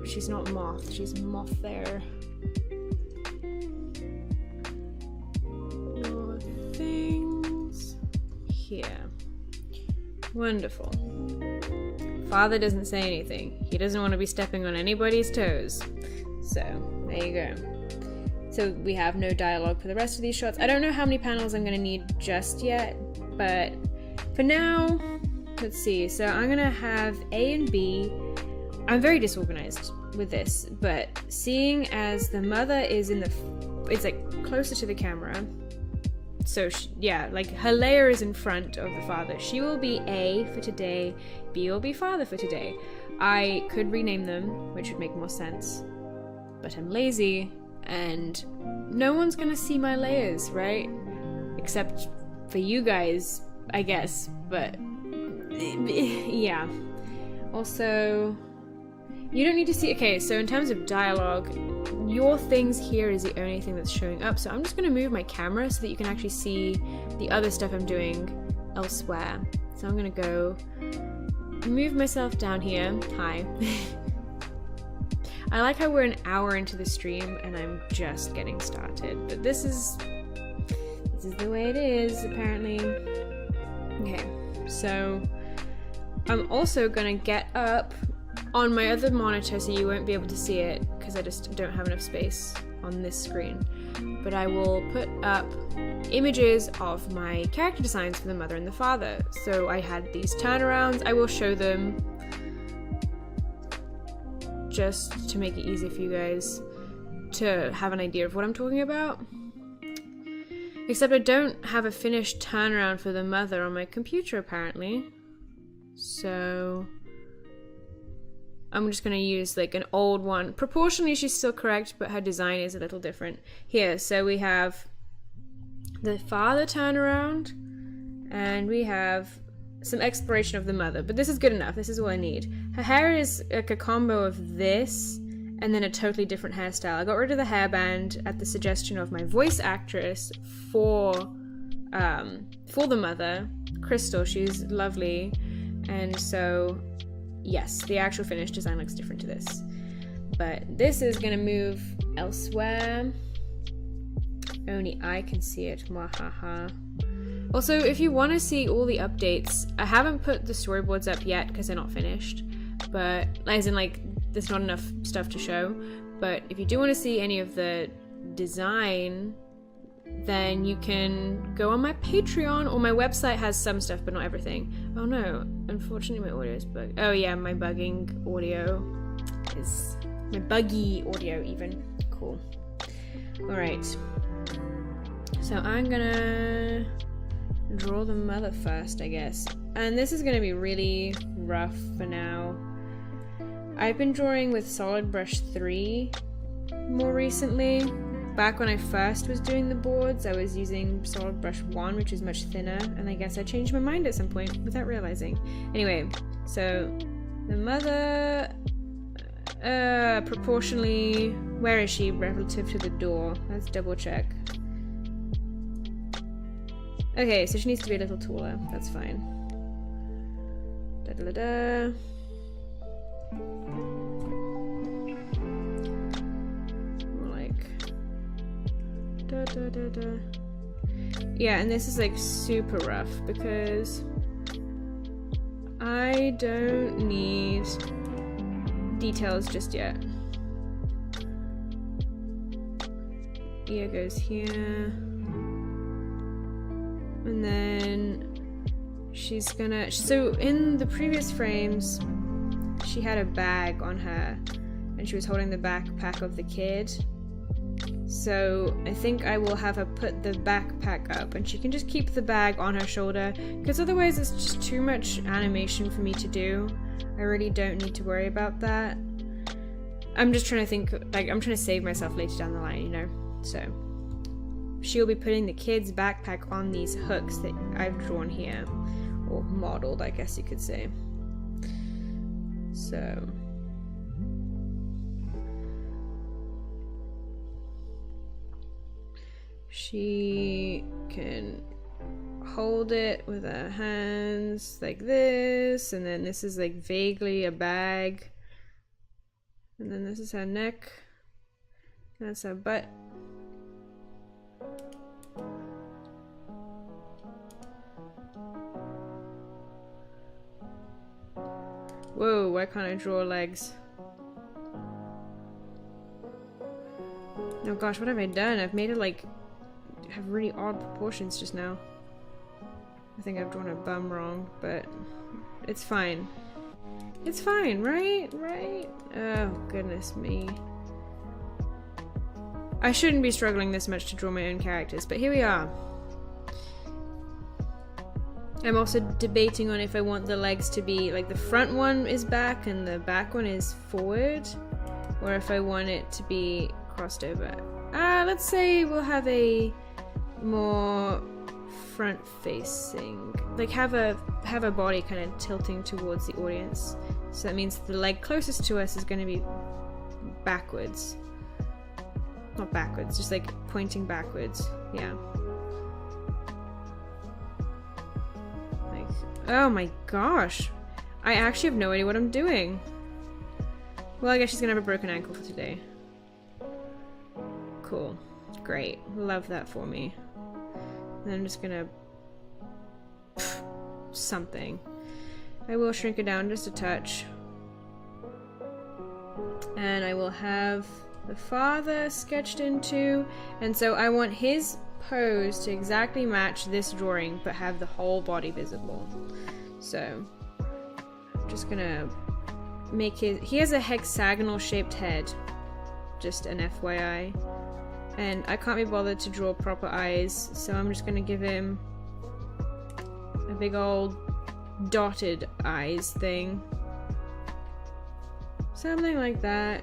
She's not moth, she's moth there. Your things here. Wonderful. Father doesn't say anything. He doesn't want to be stepping on anybody's toes. So, there you go. So we have no dialogue for the rest of these shots. I don't know how many panels I'm going to need just yet, but for now, let's see. So I'm going to have A and B. I'm very disorganized with this, but seeing as the mother is it's like closer to the camera, so yeah, like her layer is in front of the father. She will be A for today, B will be father for today. I could rename them, which would make more sense, but I'm lazy and no one's gonna see my layers, right? Except for you guys, I guess, but yeah. Also, you don't need to see. Okay, so in terms of dialogue, your things here is the only thing that's showing up. So I'm just going to move my camera so that you can actually see the other stuff I'm doing elsewhere. So I'm going to go move myself down here. Hi. I like how we're an hour into the stream and I'm just getting started. But this is the way it is, apparently. Okay, so I'm also going to get up on my other monitor so you won't be able to see it because I just don't have enough space on this screen. But I will put up images of my character designs for the mother and the father. So I had these turnarounds. I will show them just to make it easy for you guys to have an idea of what I'm talking about. Except I don't have a finished turnaround for the mother on my computer apparently. So I'm just going to use like an old one. Proportionally she's still correct, but her design is a little different. Here, so we have the father turnaround, and we have some exploration of the mother, but this is good enough. This is all I need. Her hair is like a combo of this, and then a totally different hairstyle. I got rid of the hairband at the suggestion of my voice actress for the mother, Crystal. She's lovely, and so yes, the actual finished design looks different to this. But this is going to move elsewhere. Only I can see it. Mwahaha. Also, if you want to see all the updates, I haven't put the storyboards up yet because they're not finished. But, as in, like, there's not enough stuff to show. But if you do want to see any of the design, then you can go on my Patreon, or my website has some stuff but not everything. Oh no, unfortunately my audio is bugged. Oh yeah, my bugging audio is... my buggy audio even. Cool. Alright. So I'm gonna draw the mother first, I guess. And this is gonna be really rough for now. I've been drawing with Solid Brush 3 more recently. Back when I first was doing the boards, I was using Solid Brush 1, which is much thinner, and I guess I changed my mind at some point without realizing. Anyway, so the mother, proportionally, where is she relative to the door? Let's double check. Okay, so she needs to be a little taller. That's fine. Da-da-da-da. Da, da, da, da. Yeah, and this is like super rough because I don't need details just yet. Ear goes here, and then she's gonna, so in the previous frames, she had a bag on her and she was holding the backpack of the kid. So I think I will have her put the backpack up and she can just keep the bag on her shoulder, because otherwise it's just too much animation for me to do. I really don't need to worry about that. I'm just trying to think, like, I'm trying to save myself later down the line, you know? So she'll be putting the kid's backpack on these hooks that I've drawn here, or modeled, I guess you could say. So she can hold it with her hands like this, and then this is like vaguely a bag, and then this is her neck, and that's her butt. Whoa, why can't I draw legs? Oh gosh, what have I done? I've made it like have really odd proportions just now. I think I've drawn a bum wrong, but it's fine. It's fine, right? Right? Oh, goodness me. I shouldn't be struggling this much to draw my own characters, but here we are. I'm also debating on if I want the legs to be, like, the front one is back and the back one is forward, or if I want it to be crossed over. Let's say we'll have a more front-facing, like have a body kind of tilting towards the audience. So that means the leg closest to us is going to be backwards. Not backwards, just like pointing backwards. Yeah. Like, oh my gosh. I actually have no idea what I'm doing. Well, I guess she's gonna have a broken ankle for today. Cool. Great. Love that for me. And I'm just gonna... something. I will shrink it down just a touch. And I will have the father sketched in too. And so I want his pose to exactly match this drawing, but have the whole body visible. So I'm just gonna make his... he has a hexagonal shaped head. Just an FYI. And I can't be bothered to draw proper eyes, so I'm just gonna give him a big old dotted eyes thing. Something like that.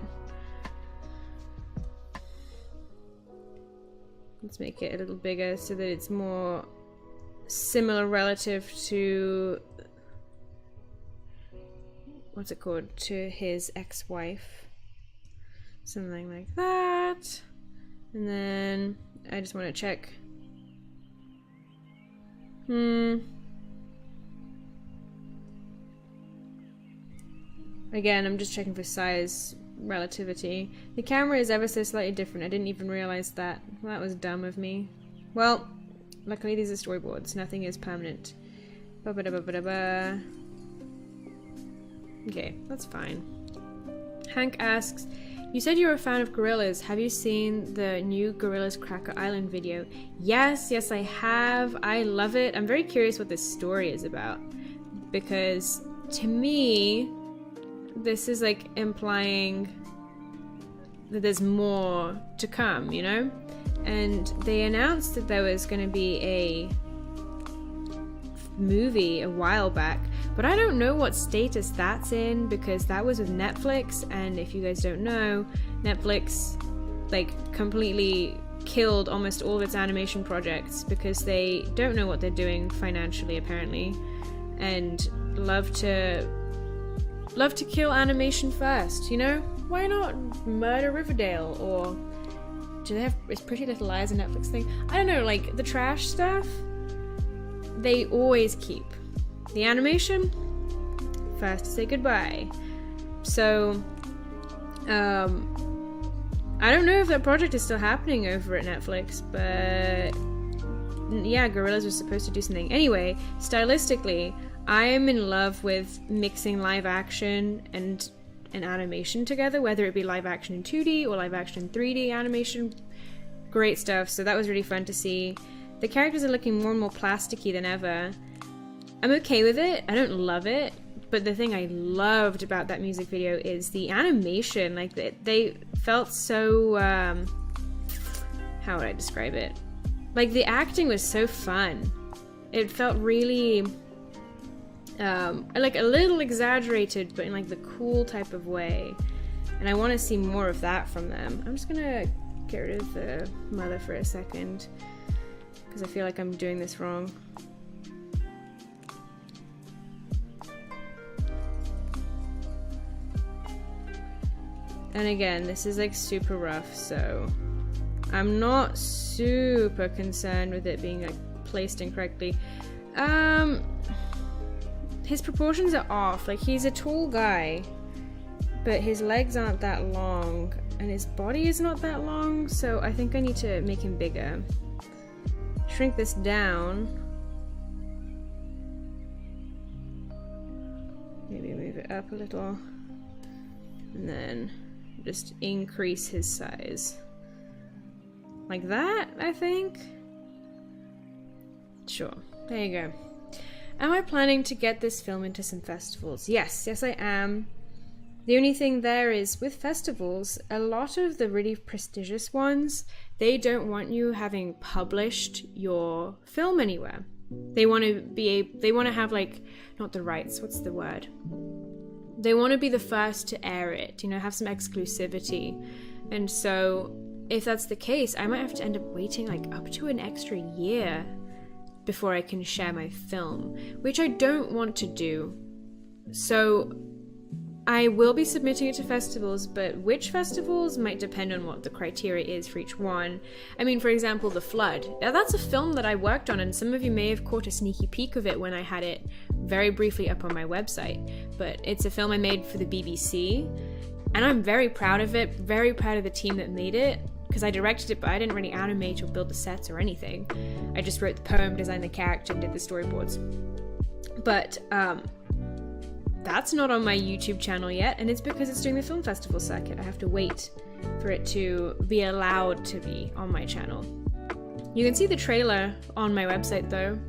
Let's make it a little bigger so that it's more similar relative to... what's it called? To his ex-wife. Something like that. And then I just want to check. Again, I'm just checking for size relativity. The camera is ever so slightly different. I didn't even realize that. Well, that was dumb of me. Well, luckily these are storyboards. Nothing is permanent. Ba-ba-da-ba-ba-da-ba. Okay, that's fine. Hank asks, you said you're a fan of gorillaz. Have you seen the new Gorillaz Cracker Island video? Yes, I have. I love it. I'm very curious what this story is about, because to me, this is like implying that there's more to come, you know? And they announced that there was going to be a movie a while back, but I don't know what status that's in, because that was with Netflix, and if you guys don't know, Netflix like completely killed almost all of its animation projects because they don't know what they're doing financially apparently, and love to kill animation first, you know? Why not murder Riverdale? Or do they have, is Pretty Little Liars a Netflix thing? I don't know, like the trash stuff they always keep. The animation, first to say goodbye. So, I don't know if that project is still happening over at Netflix, but yeah, Gorillaz was supposed to do something. Anyway, stylistically, I am in love with mixing live action and animation together, whether it be live action in 2D or live action in 3D animation. Great stuff. So that was really fun to see. The characters are looking more and more plasticky than ever. I'm okay with it. I don't love it. But the thing I loved about that music video is the animation. Like, they felt so, how would I describe it? Like, the acting was so fun. It felt really, like a little exaggerated, but in like the cool type of way. And I want to see more of that from them. I'm just gonna get rid of the mother for a second, because I feel like I'm doing this wrong. And again, this is like super rough, so I'm not super concerned with it being like placed incorrectly. His proportions are off. Like, he's a tall guy, but his legs aren't that long, and his body is not that long, so I think I need to make him bigger. Shrink this down. Maybe move it up a little. And then just increase his size. Like that, I think? Sure. There you go. Am I planning to get this film into some festivals? Yes, I am. The only thing there is, with festivals, a lot of the really prestigious ones, they don't want you having published your film anywhere. They want to have, like, not the rights, what's the word? They want to be the first to air it, you know, have some exclusivity. And so, if that's the case, I might have to end up waiting like up to an extra year before I can share my film, which I don't want to do. So I will be submitting it to festivals, but which festivals might depend on what the criteria is for each one. I mean, for example, The Flood. Now, that's a film that I worked on, and some of you may have caught a sneaky peek of it when I had it very briefly up on my website. But it's a film I made for the BBC, and I'm very proud of it, very proud of the team that made it, because I directed it, but I didn't really animate or build the sets or anything. I just wrote the poem, designed the character, and did the storyboards. But that's not on my YouTube channel yet, and it's because it's doing the film festival circuit. I have to wait for it to be allowed to be on my channel. You can see the trailer on my website though.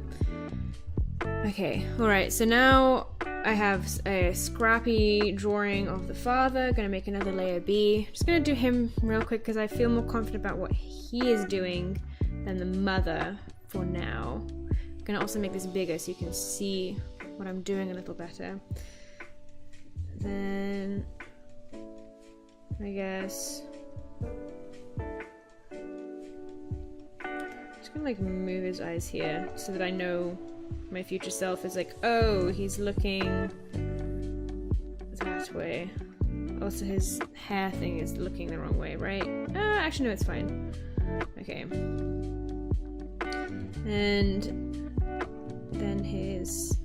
Okay, alright, so now I have a scrappy drawing of the father. Gonna make another layer B. Just gonna do him real quick because I feel more confident about what he is doing than the mother for now. I'm gonna also make this bigger so you can see what I'm doing a little better. Then I guess just gonna like move his eyes here so that I know my future self is like, oh, he's looking that way. Also, his hair thing is looking the wrong way, right? Actually, no, it's fine. Okay. And then his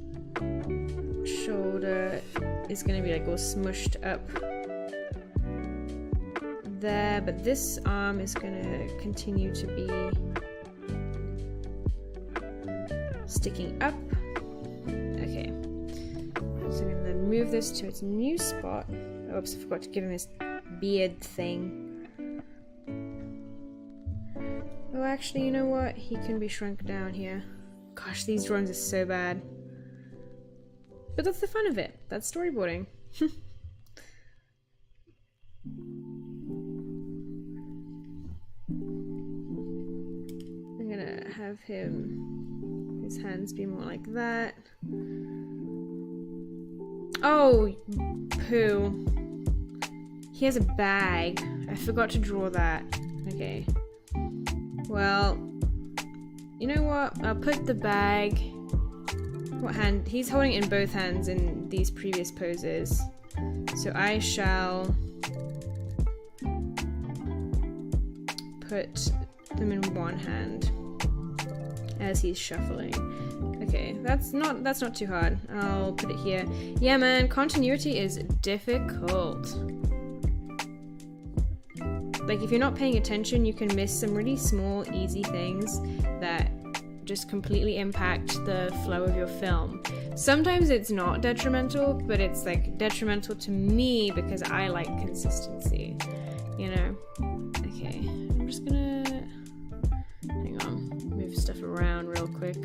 shoulder is gonna be like all smushed up there, but this arm is gonna continue to be sticking up. Okay, so I'm gonna move this to its new spot. Oops, I forgot to give him his beard thing. Oh, actually, you know what? He can be shrunk down here. Gosh, these drawings are so bad. But that's the fun of it. That's storyboarding. I'm gonna have his hands be more like that. Oh, poo. He has a bag. I forgot to draw that. Okay. Well, you know what? I'll put the bag... What hand? He's holding it in both hands in these previous poses. So I shall put them in one hand as he's shuffling. Okay, that's not too hard. I'll put it here. Yeah, man, continuity is difficult. Like, if you're not paying attention, you can miss some really small, easy things that just completely impact the flow of your film. Sometimes it's not detrimental, but it's like detrimental to me because I like consistency, you know? Okay, I'm just gonna, hang on, move stuff around real quick.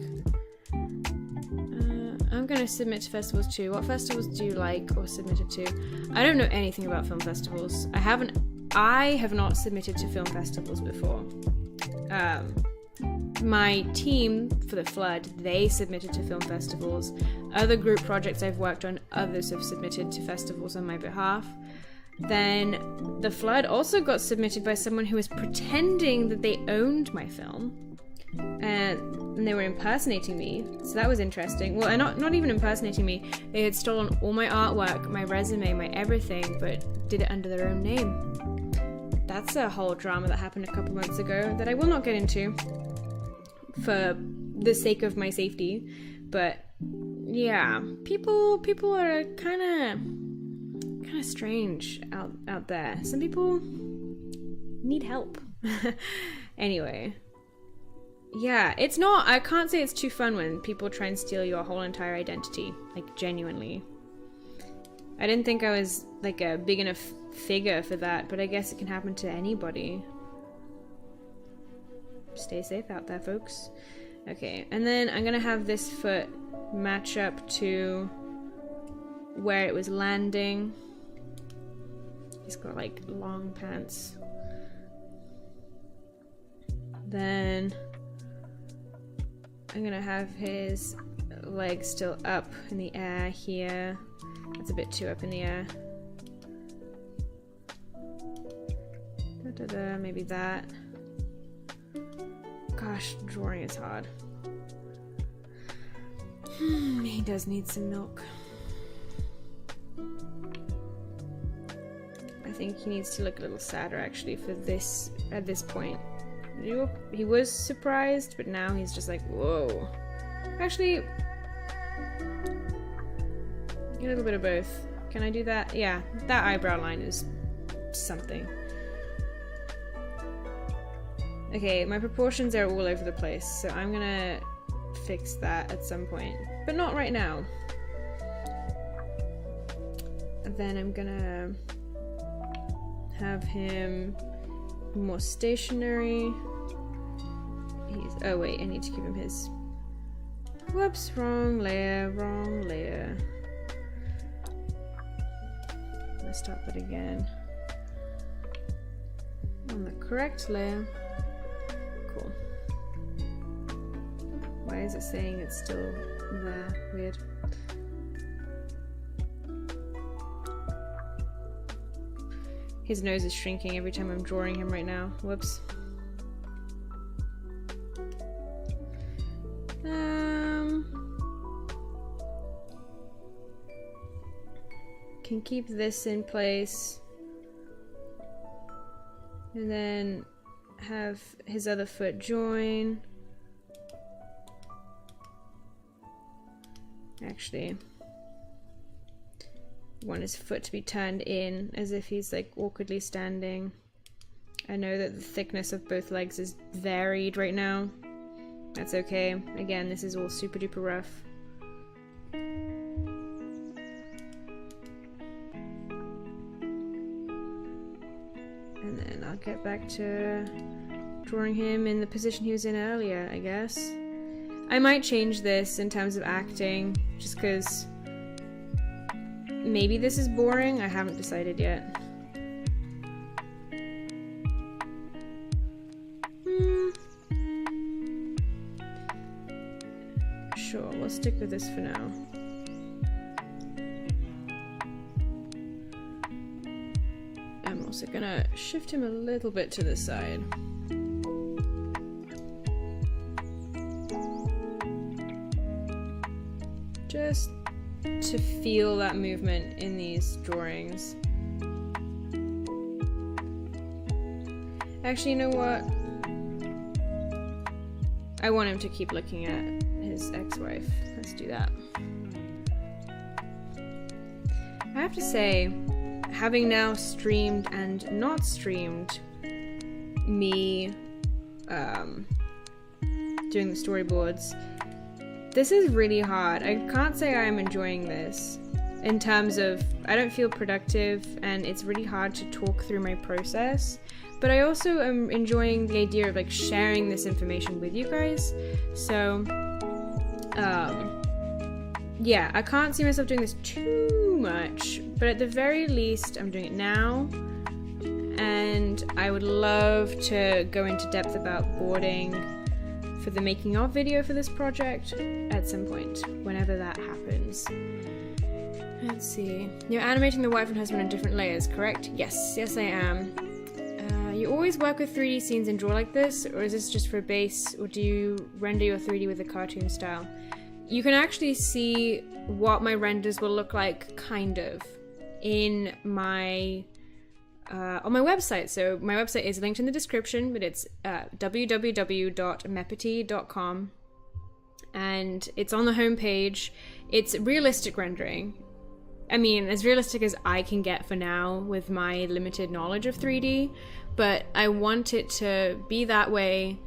gonna submit to festivals too. What festivals do you like or submitted to? I don't know anything about film festivals. I have not submitted to film festivals before. My team for the Flood, they submitted to film festivals. Other group projects I've worked on, others have submitted to festivals on my behalf. Then the Flood also got submitted by someone who was pretending that they owned my film, and they were impersonating me, so that was interesting. Well, not even impersonating me, they had stolen all my artwork, my resume, my everything, but did it under their own name. That's a whole drama that happened a couple months ago that I will not get into for the sake of my safety. But yeah, people are kind of strange out there. Some people need help. Anyway, yeah, it's not, I can't say it's too fun when people try and steal your whole entire identity, like genuinely. I didn't think I was like a big enough figure for that, but I guess it can happen to anybody. Stay safe out there, folks. Okay, and then I'm gonna have this foot match up to where it was landing. He's got like long pants. Then I'm gonna have his legs still up in the air here. That's a bit too up in the air. Maybe that. Gosh, drawing is hard. He does need some milk. I think he needs to look a little sadder actually for this at this point. He was surprised, but now he's just like, whoa. Actually, a little bit of both. Can I do that? Yeah, that eyebrow line is something. Okay, my proportions are all over the place, so I'm gonna fix that at some point, but not right now. And then I'm gonna have him more stationary. Oh wait, I need to give him his... Whoops, wrong layer, wrong layer. Let's start that again. On the correct layer. Cool. Why is it saying it's still there? Weird. His nose is shrinking every time I'm drawing him right now. Whoops. Can keep this in place. And then have his other foot join. Actually, I want his foot to be turned in as if he's like awkwardly standing. I know that the thickness of both legs is varied right now. That's okay. Again, this is all super duper rough. And then I'll get back to drawing him in the position he was in earlier, I guess. I might change this in terms of acting, just because maybe this is boring. I haven't decided yet. Sure, we'll stick with this for now. I'm also gonna shift him a little bit to the side. Just to feel that movement in these drawings. Actually, you know what? I want him to keep looking at his ex-wife. Let's do that. I have to say, having now streamed and not streamed me doing the storyboards, this is really hard. I can't say I'm enjoying this in terms of I don't feel productive and it's really hard to talk through my process, but I also am enjoying the idea of like sharing this information with you guys. So yeah, I can't see myself doing this too much, but at the very least, I'm doing it now. And I would love to go into depth about boarding for the making of video for this project at some point, whenever that happens. Let's see. You're animating the wife and husband in different layers, correct? Yes, I am. You always work with 3D scenes and draw like this, or is this just for base, or do you render your 3D with a cartoon style? You can actually see what my renders will look like, kind of, in my on my website. So my website is linked in the description, but it's www.mepity.com, and it's on the homepage. It's realistic rendering. I mean, as realistic as I can get for now with my limited knowledge of 3D, but I want it to be that way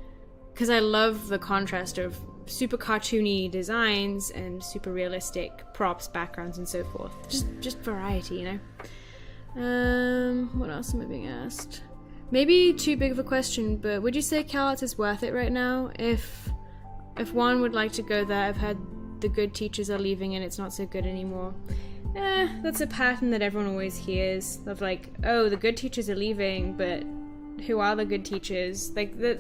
because I love the contrast of super cartoony designs and super realistic props, backgrounds, and so forth. Just variety, you know? What else am I being asked? Maybe too big of a question, but would you say CalArts is worth it right now? If one would like to go there, I've heard the good teachers are leaving and it's not so good anymore. That's a pattern that everyone always hears of, like, oh, the good teachers are leaving, but who are the good teachers? Like, the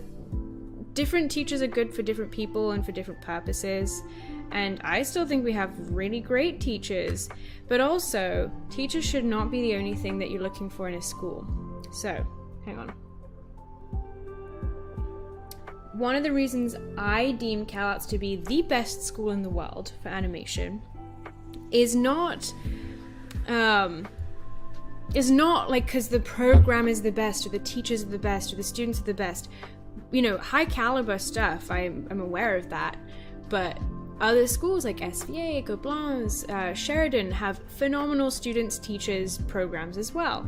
different teachers are good for different people and for different purposes. And I still think we have really great teachers, but also teachers should not be the only thing that you're looking for in a school. So, hang on. One of the reasons I deem CalArts to be the best school in the world for animation is not like because the program is the best, or the teachers are the best, or the students are the best. You know, high caliber stuff, I'm aware of that, but other schools like SVA, Gobelins, Sheridan have phenomenal students, teachers, programs as well.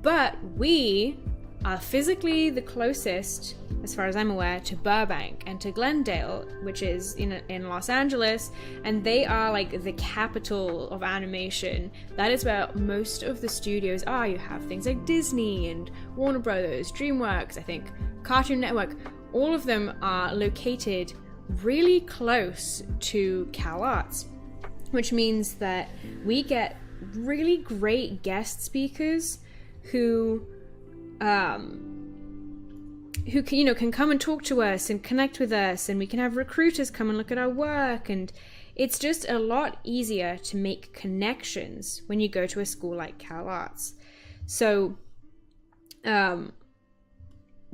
But we are physically the closest, as far as I'm aware, to Burbank and to Glendale, which is in Los Angeles, and they are like the capital of animation. That is where most of the studios are. You have things like Disney and Warner Brothers, DreamWorks, I think, Cartoon Network. All of them are located really close to CalArts, which means that we get really great guest speakers who can come and talk to us and connect with us, and we can have recruiters come and look at our work, and it's just a lot easier to make connections when you go to a school like CalArts. So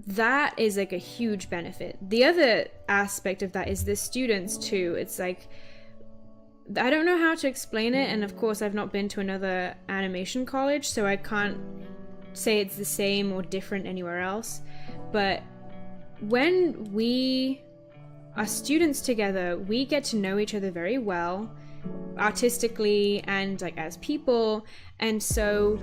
that is like a huge benefit. The other aspect of that is the students too. It's like, I don't know how to explain it, and of course I've not been to another animation college, so I can't say it's the same or different anywhere else, but when we are students together, we get to know each other very well, artistically and like as people, and so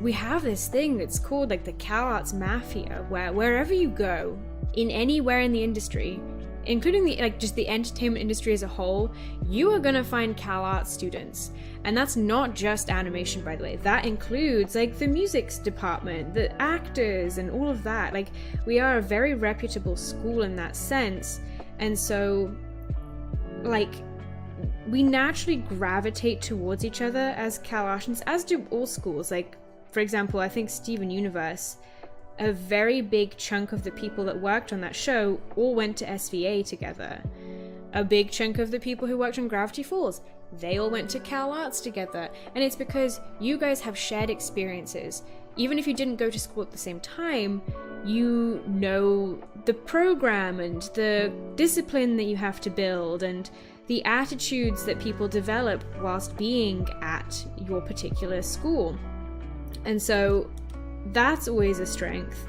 we have this thing that's called like the CalArts Mafia, where wherever you go, in anywhere in the industry, including just the entertainment industry as a whole, you are gonna find CalArts students. And that's not just animation, by the way. That includes like the music department, the actors, and all of that. Like, we are a very reputable school in that sense. And so, like, we naturally gravitate towards each other as CalArtians, as do all schools. Like, for example, I think Steven Universe, a very big chunk of the people that worked on that show all went to SVA together. A big chunk of the people who worked on Gravity Falls, they all went to CalArts together. And it's because you guys have shared experiences. Even if you didn't go to school at the same time, you know the program and the discipline that you have to build and the attitudes that people develop whilst being at your particular school. And so that's always a strength.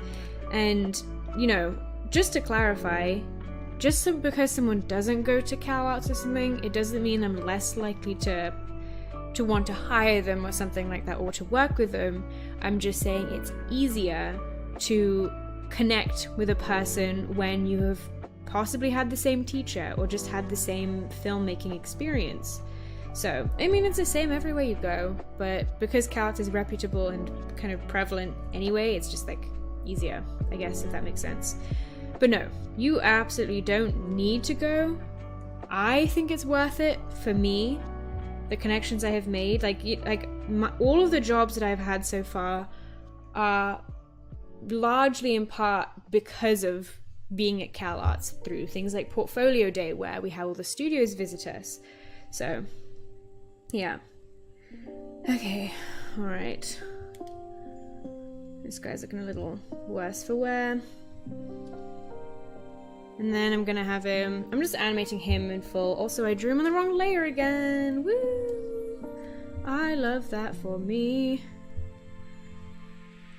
And, you know, just to clarify, because someone doesn't go to CalArts or something, it doesn't mean I'm less likely to want to hire them or something like that, or to work with them. I'm just saying it's easier to connect with a person when you have possibly had the same teacher or just had the same filmmaking experience. So, I mean, it's the same everywhere you go, but because CalArts is reputable and kind of prevalent anyway, it's just like easier, I guess, if that makes sense. But no, you absolutely don't need to go. I think it's worth it for me, the connections I have made. All of the jobs that I've had so far are largely in part because of being at CalArts, through things like Portfolio Day, where we have all the studios visit us. So, yeah. Okay, alright. This guy's looking a little worse for wear. And then I'm gonna have him, I'm just animating him in full. Also, I drew him on the wrong layer again. Woo! I love that for me.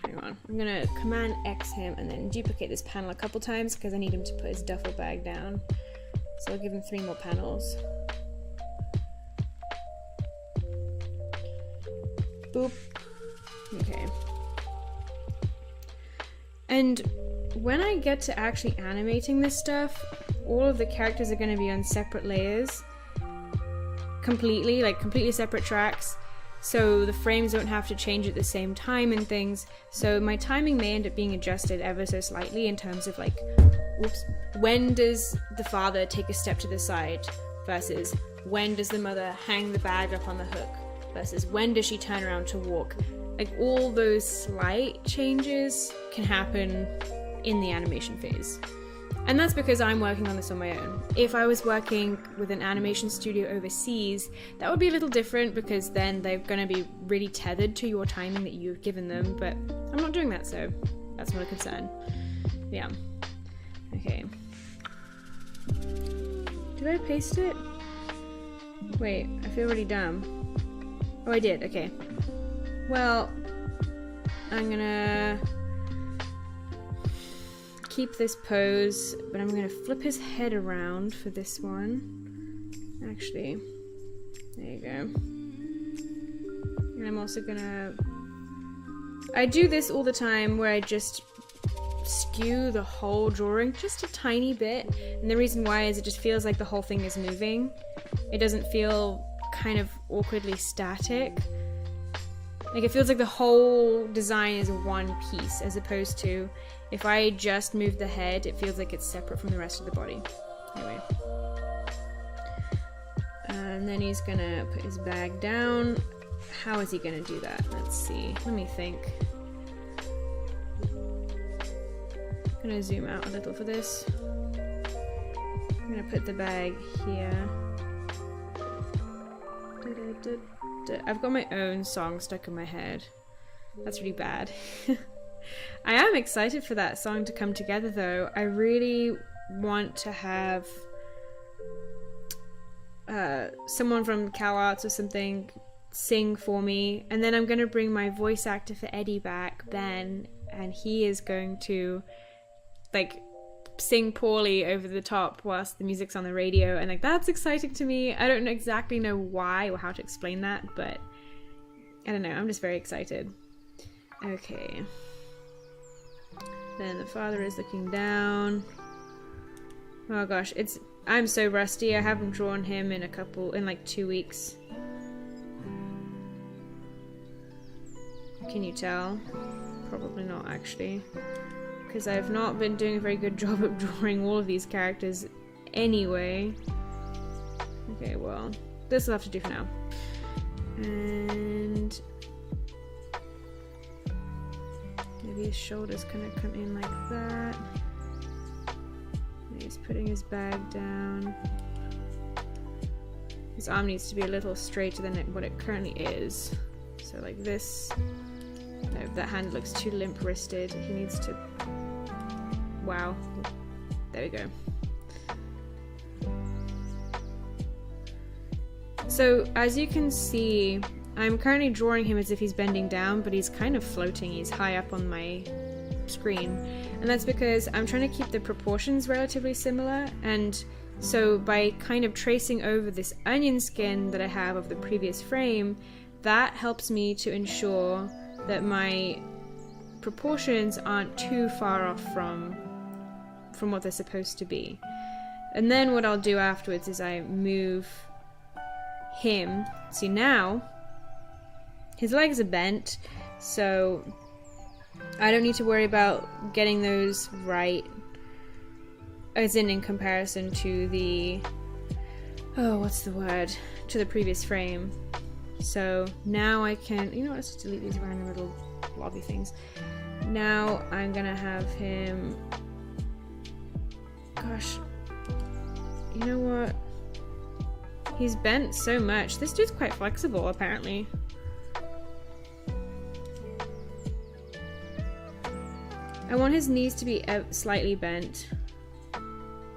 Hang on, I'm gonna Command X him and then duplicate this panel a couple times because I need him to put his duffel bag down. So I'll give him 3 more panels. Boop. Okay. And when I get to actually animating this stuff, all of the characters are going to be on separate layers. Completely separate tracks. So the frames don't have to change at the same time and things. So my timing may end up being adjusted ever so slightly in terms of like, whoops, when does the father take a step to the side versus when does the mother hang the bag up on the hook versus when does she turn around to walk. Like, all those slight changes can happen in the animation phase. And that's because I'm working on this on my own. If I was working with an animation studio overseas, that would be a little different because then they're going to be really tethered to your timing that you've given them, but I'm not doing that, so that's not a concern. Yeah. Okay. Did I paste it? Wait, I feel really dumb. Oh, I did, okay. Well, I'm gonna keep this pose, but I'm gonna flip his head around for this one. Actually, there you go. And I'm also gonna... I do this all the time where I just skew the whole drawing just a tiny bit. And the reason why is it just feels like the whole thing is moving. It doesn't feel kind of awkwardly static. Like, it feels like the whole design is one piece, as opposed to if I just move the head, it feels like it's separate from the rest of the body. Anyway. And then he's gonna put his bag down. How is he gonna do that? Let's see. Let me think. I'm gonna zoom out a little for this. I'm gonna put the bag here. I've got my own song stuck in my head. That's really bad. I am excited for that song to come together though. I really want to have someone from CalArts or something sing for me, and then I'm going to bring my voice actor for Eddie back, Ben, and he is going to like sing poorly over the top whilst the music's on the radio, and like that's exciting to me. I don't exactly know why or how to explain that, but I don't know, I'm just very excited. Okay, then the father is looking down. Oh gosh, I'm so rusty. I haven't drawn him in like 2 weeks. Can you tell? Probably not, actually, because I've not been doing a very good job of drawing all of these characters anyway. Okay, well, this will have to do for now. And maybe his shoulders kind of come in like that. And he's putting his bag down. His arm needs to be a little straighter than what it currently is. So like this. No, that hand looks too limp-wristed. He needs to... Wow. There we go. So, as you can see, I'm currently drawing him as if he's bending down, but he's kind of floating. He's high up on my screen. And that's because I'm trying to keep the proportions relatively similar, and so by kind of tracing over this onion skin that I have of the previous frame, that helps me to ensure that my proportions aren't too far off from what they're supposed to be. And then what I'll do afterwards is I move him. See, now his legs are bent, so I don't need to worry about getting those right, as in comparison to the oh, what's the word, to the previous frame. So now I can, you know what, let's just delete these random little blobby things. Now I'm gonna have him, gosh, you know what? He's bent so much. This dude's quite flexible, apparently. I want his knees to be slightly bent,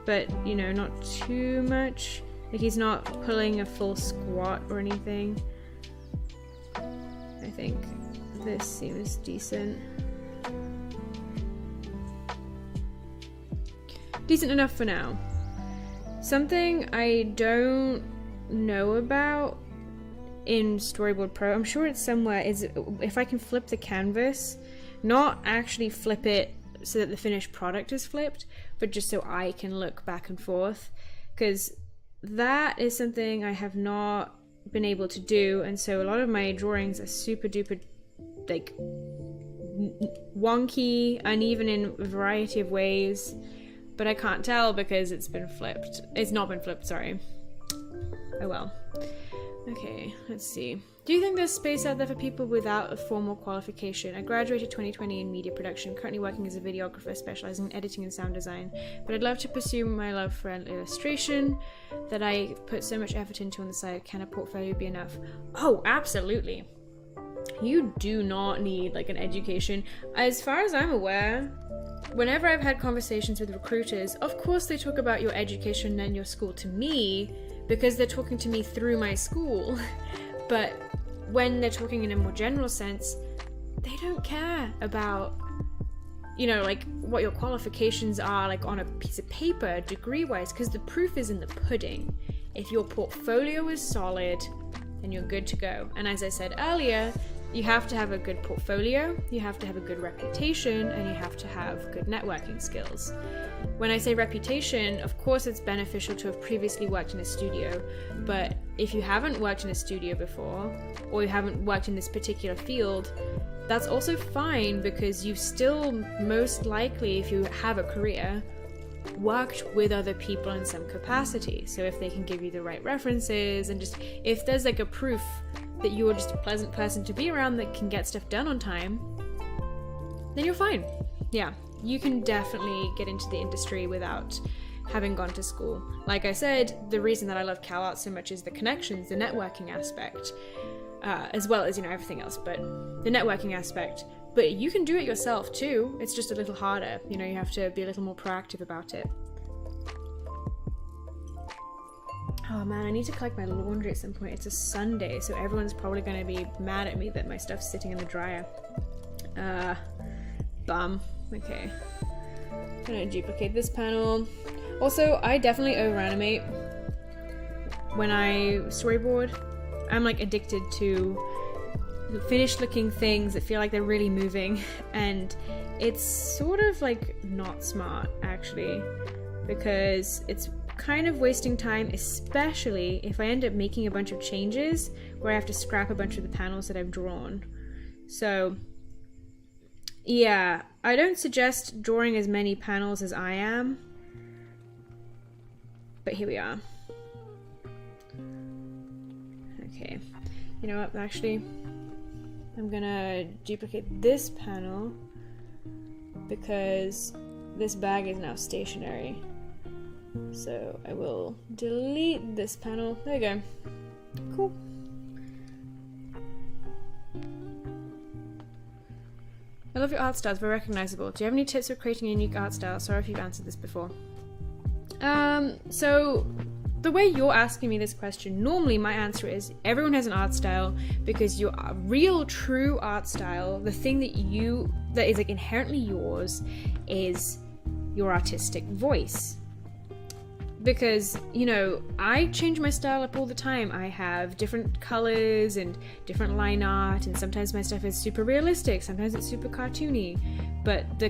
but, you know, not too much. Like, he's not pulling a full squat or anything. I think this seems decent. Decent enough for now. Something I don't know about in Storyboard Pro, I'm sure it's somewhere, is if I can flip the canvas, not actually flip it so that the finished product is flipped, but just so I can look back and forth, because that is something I have not been able to do, and so a lot of my drawings are super duper like wonky, uneven in a variety of ways, but I can't tell because it's been flipped. It's not been flipped, sorry. Oh well. Okay, let's see. Do you think there's space out there for people without a formal qualification? I graduated 2020 in media production, currently working as a videographer specializing in editing and sound design, but I'd love to pursue my love for illustration that I put so much effort into on the side. Can a portfolio be enough? Oh, absolutely. You do not need like an education. As far as I'm aware, whenever I've had conversations with recruiters, of course they talk about your education and your school to me because they're talking to me through my school. But when they're talking in a more general sense, they don't care about, you know, like what your qualifications are like on a piece of paper degree-wise, because the proof is in the pudding. If your portfolio is solid, then you're good to go. And as I said earlier, you have to have a good portfolio, you have to have a good reputation, and you have to have good networking skills. When I say reputation, of course it's beneficial to have previously worked in a studio, but if you haven't worked in a studio before, or you haven't worked in this particular field, that's also fine, because you've still most likely, if you have a career, worked with other people in some capacity. So if they can give you the right references, and just if there's like a proof that you're just a pleasant person to be around that can get stuff done on time, then you're fine. Yeah, you can definitely get into the industry without having gone to school. Like I said, the reason that I love CalArts so much is the connections, the networking aspect, as well as, you know, everything else, but the networking aspect. But you can do it yourself too. It's just a little harder. You know, you have to be a little more proactive about it. Oh man, I need to collect my laundry at some point. It's a Sunday, so everyone's probably going to be mad at me that my stuff's sitting in the dryer. Bum. Okay. I'm going to duplicate this panel. Also, I definitely over-animate when I storyboard. I'm like addicted to finished looking things that feel like they're really moving, and it's sort of like not smart actually, because it's kind of wasting time, especially if I end up making a bunch of changes where I have to scrap a bunch of the panels that I've drawn. So yeah, I don't suggest drawing as many panels as I am, but here we are. Okay, you know what, actually I'm gonna duplicate this panel because this bag is now stationary. So I will delete this panel. There you go. Cool. I love your art style, it's very recognizable. Do you have any tips for creating a unique art style? Sorry if you've answered this before. So the way you're asking me this question, normally my answer is everyone has an art style, because your real true art style, the thing that is like inherently yours, is your artistic voice. Because, you know, I change my style up all the time. I have different colors and different line art, and sometimes my stuff is super realistic, sometimes it's super cartoony. But the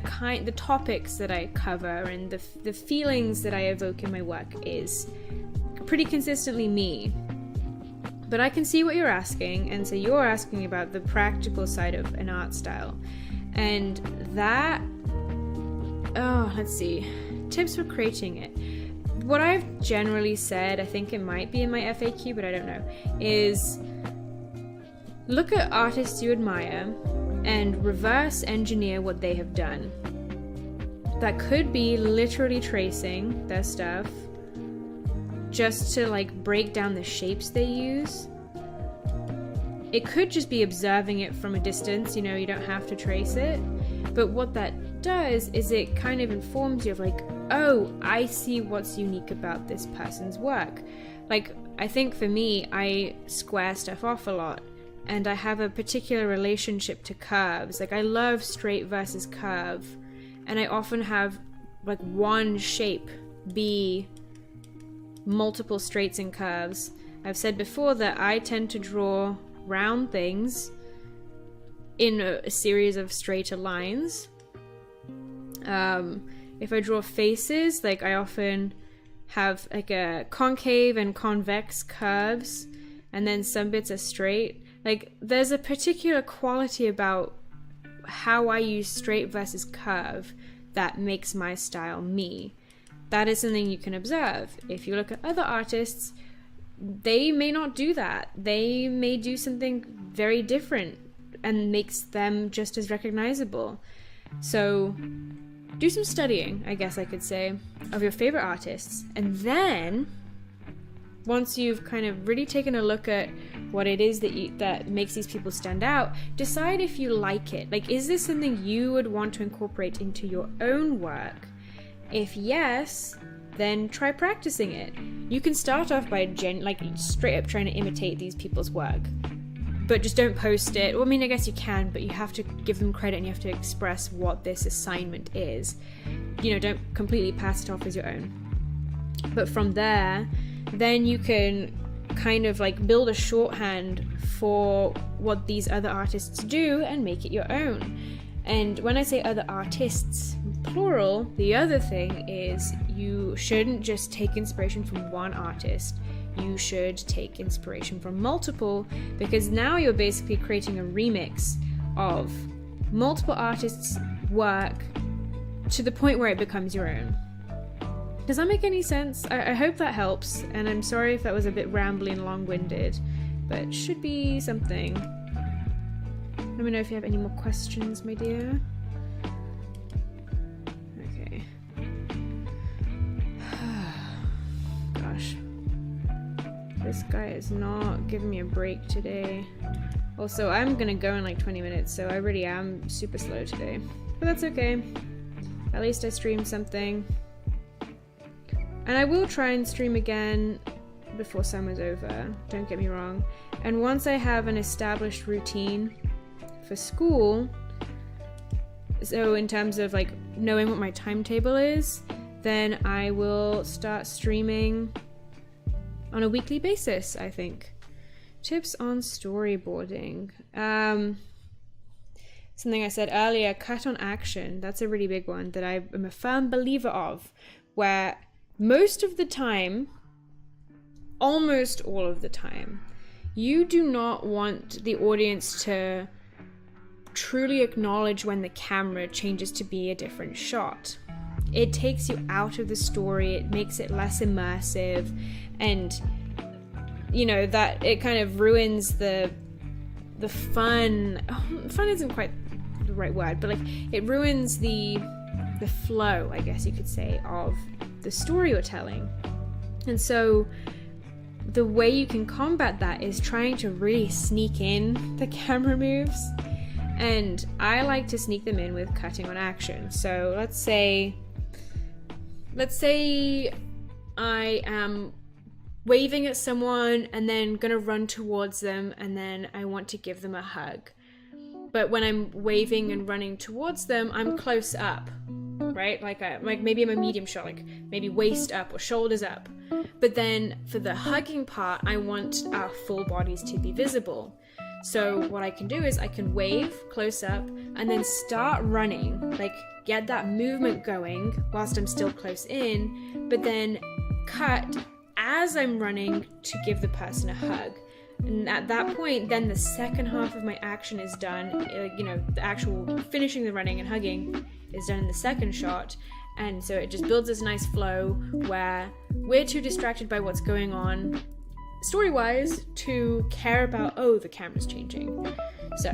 topics that I cover and the feelings that I evoke in my work is pretty consistently me. But I can see what you're asking, and so you're asking about the practical side of an art style. And that, let's see, tips for creating it. what I've generally said, I think it might be in my FAQ, but I don't know, is look at artists you admire and reverse engineer what they have done. That could be literally tracing their stuff just to like break down the shapes they use. It could just be observing it from a distance, you know, you don't have to trace it. But what that does is it kind of informs you of like, oh, I see what's unique about this person's work. Like, I think for me, I square stuff off a lot, and I have a particular relationship to curves. Like, I love straight versus curve, and I often have like one shape be multiple straights and curves. I've said before that I tend to draw round things in a series of straighter lines. If I draw faces, like I often have like a concave and convex curves, and then some bits are straight. Like, there's a particular quality about how I use straight versus curve that makes my style me. That is something you can observe. If you look at other artists, they may not do that. They may do something very different and makes them just as recognizable. So do some studying, I guess I could say, of your favorite artists. And then, once you've kind of really taken a look at what it is that makes these people stand out, decide if you like it. Like, is this something you would want to incorporate into your own work? If yes, then try practicing it. You can start off by straight up trying to imitate these people's work, but just don't post it. Well, I mean, I guess you can, but you have to give them credit and you have to express what this assignment is. You know, don't completely pass it off as your own. But from there, then you can kind of like build a shorthand for what these other artists do and make it your own. And when I say other artists, plural, the other thing is you shouldn't just take inspiration from one artist. You should take inspiration from multiple, because now you're basically creating a remix of multiple artists' work to the point where it becomes your own. Does that make any sense? I hope that helps, and I'm sorry if that was a bit rambly and long-winded, but it should be something. Let me know if you have any more questions, my dear. Okay. Gosh. This guy is not giving me a break today. Also, I'm gonna go in like 20 minutes, so I really am super slow today. But that's okay. At least I streamed something. And I will try and stream again before summer's over, don't get me wrong. And once I have an established routine for school, so in terms of like knowing what my timetable is, then I will start streaming on a weekly basis, I think. Tips on storyboarding. Something I said earlier, cut on action. That's a really big one that I am a firm believer of, where most of the time, almost all of the time, you do not want the audience to truly acknowledge when the camera changes to be a different shot. It takes you out of the story, it makes it less immersive, and you know that it kind of ruins the fun. Fun isn't quite the right word, but like it ruins the flow, I guess you could say, of the story you're telling. And so the way you can combat that is trying to really sneak in the camera moves. And I like to sneak them in with cutting on action. So let's say I am waving at someone and then gonna run towards them, and then I want to give them a hug. But when I'm waving and running towards them, I'm close up, right? Like maybe I'm a medium shot, like maybe waist up or shoulders up. But then for the hugging part, I want our full bodies to be visible. So what I can do is I can wave close up and then start running, like get that movement going whilst I'm still close in, but then cut as I'm running to give the person a hug. And at that point, then the second half of my action is done, the actual finishing the running and hugging is done in the second shot, And so it just builds this nice flow where we're too distracted by what's going on story-wise to care about, oh, the camera's changing. So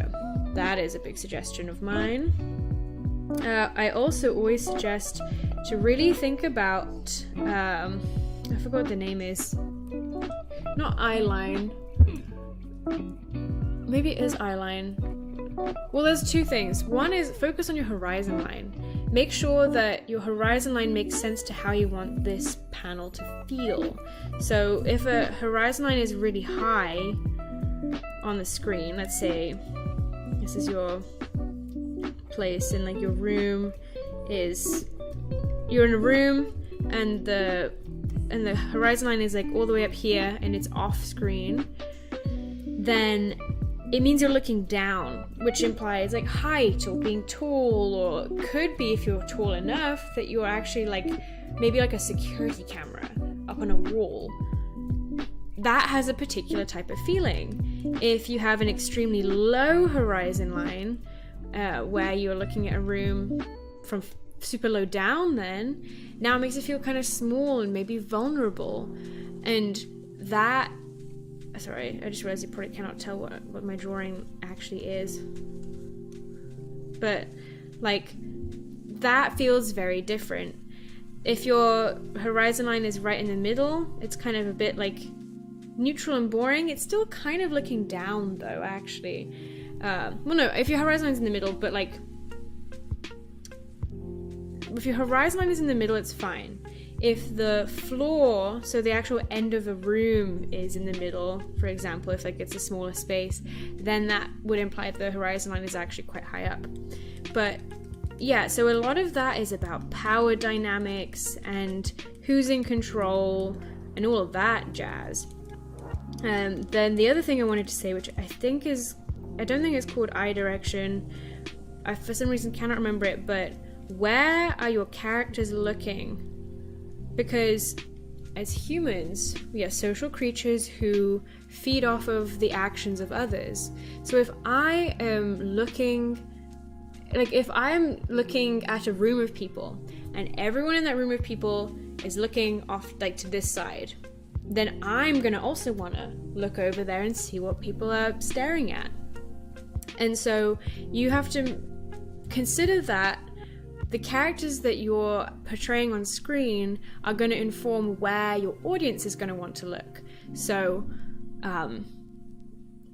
that is a big suggestion of mine. I also always suggest to really think about, I forgot what the name is. Not eyeline. Maybe it is eyeline. Well, there's two things. One is focus on your horizon line. Make sure that your horizon line makes sense to how you want this panel to feel. So if a horizon line is really high on the screen, let's say this is your place in like your room, you're in a room and the horizon line is like all the way up here and it's off screen, then it means you're looking down, which implies like height or being tall, or could be, if you're tall enough, that you're actually like maybe like a security camera up on a wall. That has a particular type of feeling. If you have an extremely low horizon line, where you're looking at a room from super low down, then now it makes it feel kind of small and maybe vulnerable. And that, sorry, I just realized you probably cannot tell what my drawing actually is, but like that feels very different. If your horizon line is right in the middle, it's kind of a bit like neutral and boring. It's still kind of looking down though, actually. Well, no, if your horizon line is in the middle, but like if your horizon line is in the middle, it's fine. If the floor, so the actual end of the room, is in the middle, for example, if like it's a smaller space, then that would imply the horizon line is actually quite high up. But yeah, so a lot of that is about power dynamics and who's in control and all of that jazz. Then the other thing I wanted to say, which I don't think it's called eye direction. I for some reason cannot remember it, but where are your characters looking? Because as humans, we are social creatures who feed off of the actions of others. So if I am looking at a room of people and everyone in that room of people is looking off like to this side, then I'm gonna also wanna look over there and see what people are staring at. And so you have to consider that the characters that you're portraying on screen are going to inform where your audience is going to want to look. So,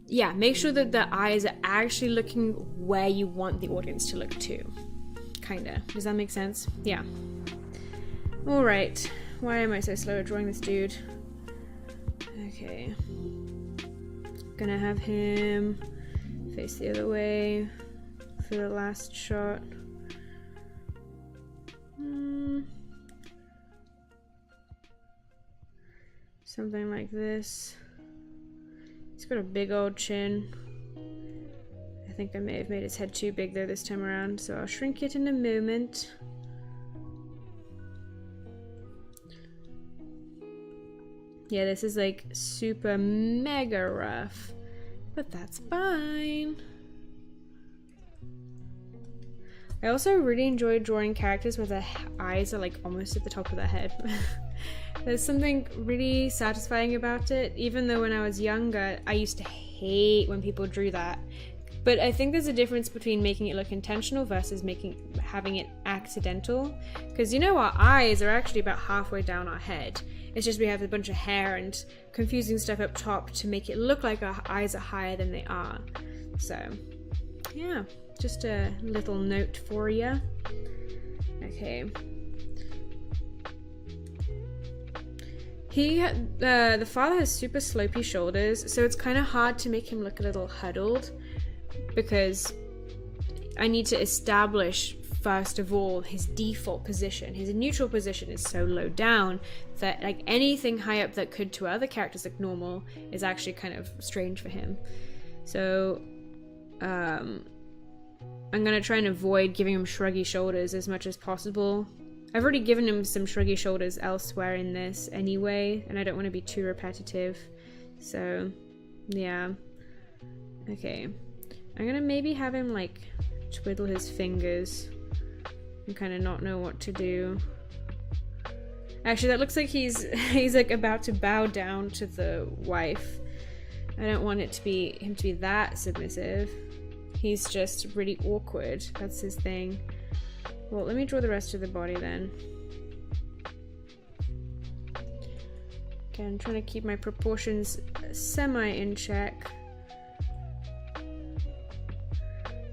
yeah, make sure that the eyes are actually looking where you want the audience to look to. Kinda. Does that make sense? Yeah. Alright. Why am I so slow at drawing this dude? Okay. Gonna have him face the other way for the last shot. Something like this. He's got a big old chin. I think I may have made his head too big though this time around, so I'll shrink it in a moment. Yeah, this is like super mega rough, but that's fine. I also really enjoy drawing characters where their eyes are like almost at the top of their head. There's something really satisfying about it, even though when I was younger, I used to hate when people drew that. But I think there's a difference between making it look intentional versus having it accidental. Because you know, our eyes are actually about halfway down our head. It's just we have a bunch of hair and confusing stuff up top to make it look like our eyes are higher than they are. So, yeah. Just a little note for you. Okay. The father has super slopey shoulders, so it's kind of hard to make him look a little huddled, because I need to establish first of all his default position. His neutral position is so low down that like anything high up that could to other characters look normal is actually kind of strange for him. So I'm gonna try and avoid giving him shruggy shoulders as much as possible. I've already given him some shruggy shoulders elsewhere in this anyway, and I don't want to be too repetitive. So, yeah. Okay. I'm gonna maybe have him like twiddle his fingers and kind of not know what to do. Actually, that looks like he's like about to bow down to the wife. I don't want him to be that submissive. He's just really awkward. That's his thing. Well, let me draw the rest of the body then. Okay, I'm trying to keep my proportions semi in check.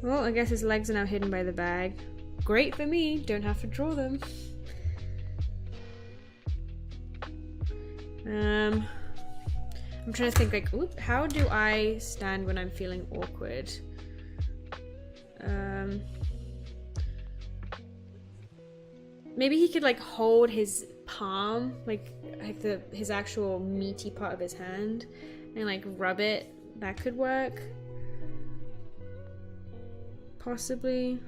Well, I guess his legs are now hidden by the bag. Great for me, don't have to draw them. I'm trying to think like, oops, how do I stand when I'm feeling awkward? Maybe he could like hold his palm, like his actual meaty part of his hand, and like rub it. That could work. Possibly.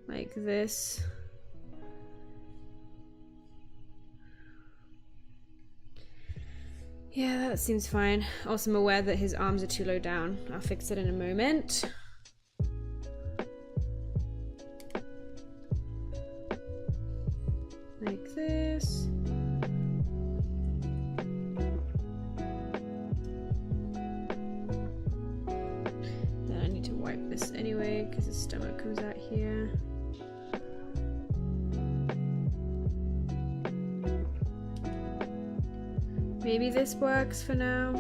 Like this. Yeah, that seems fine. Also, I'm aware that his arms are too low down. I'll fix it in a moment. Like this. Then I need to wipe this anyway, because his stomach comes out here. Maybe this works for now.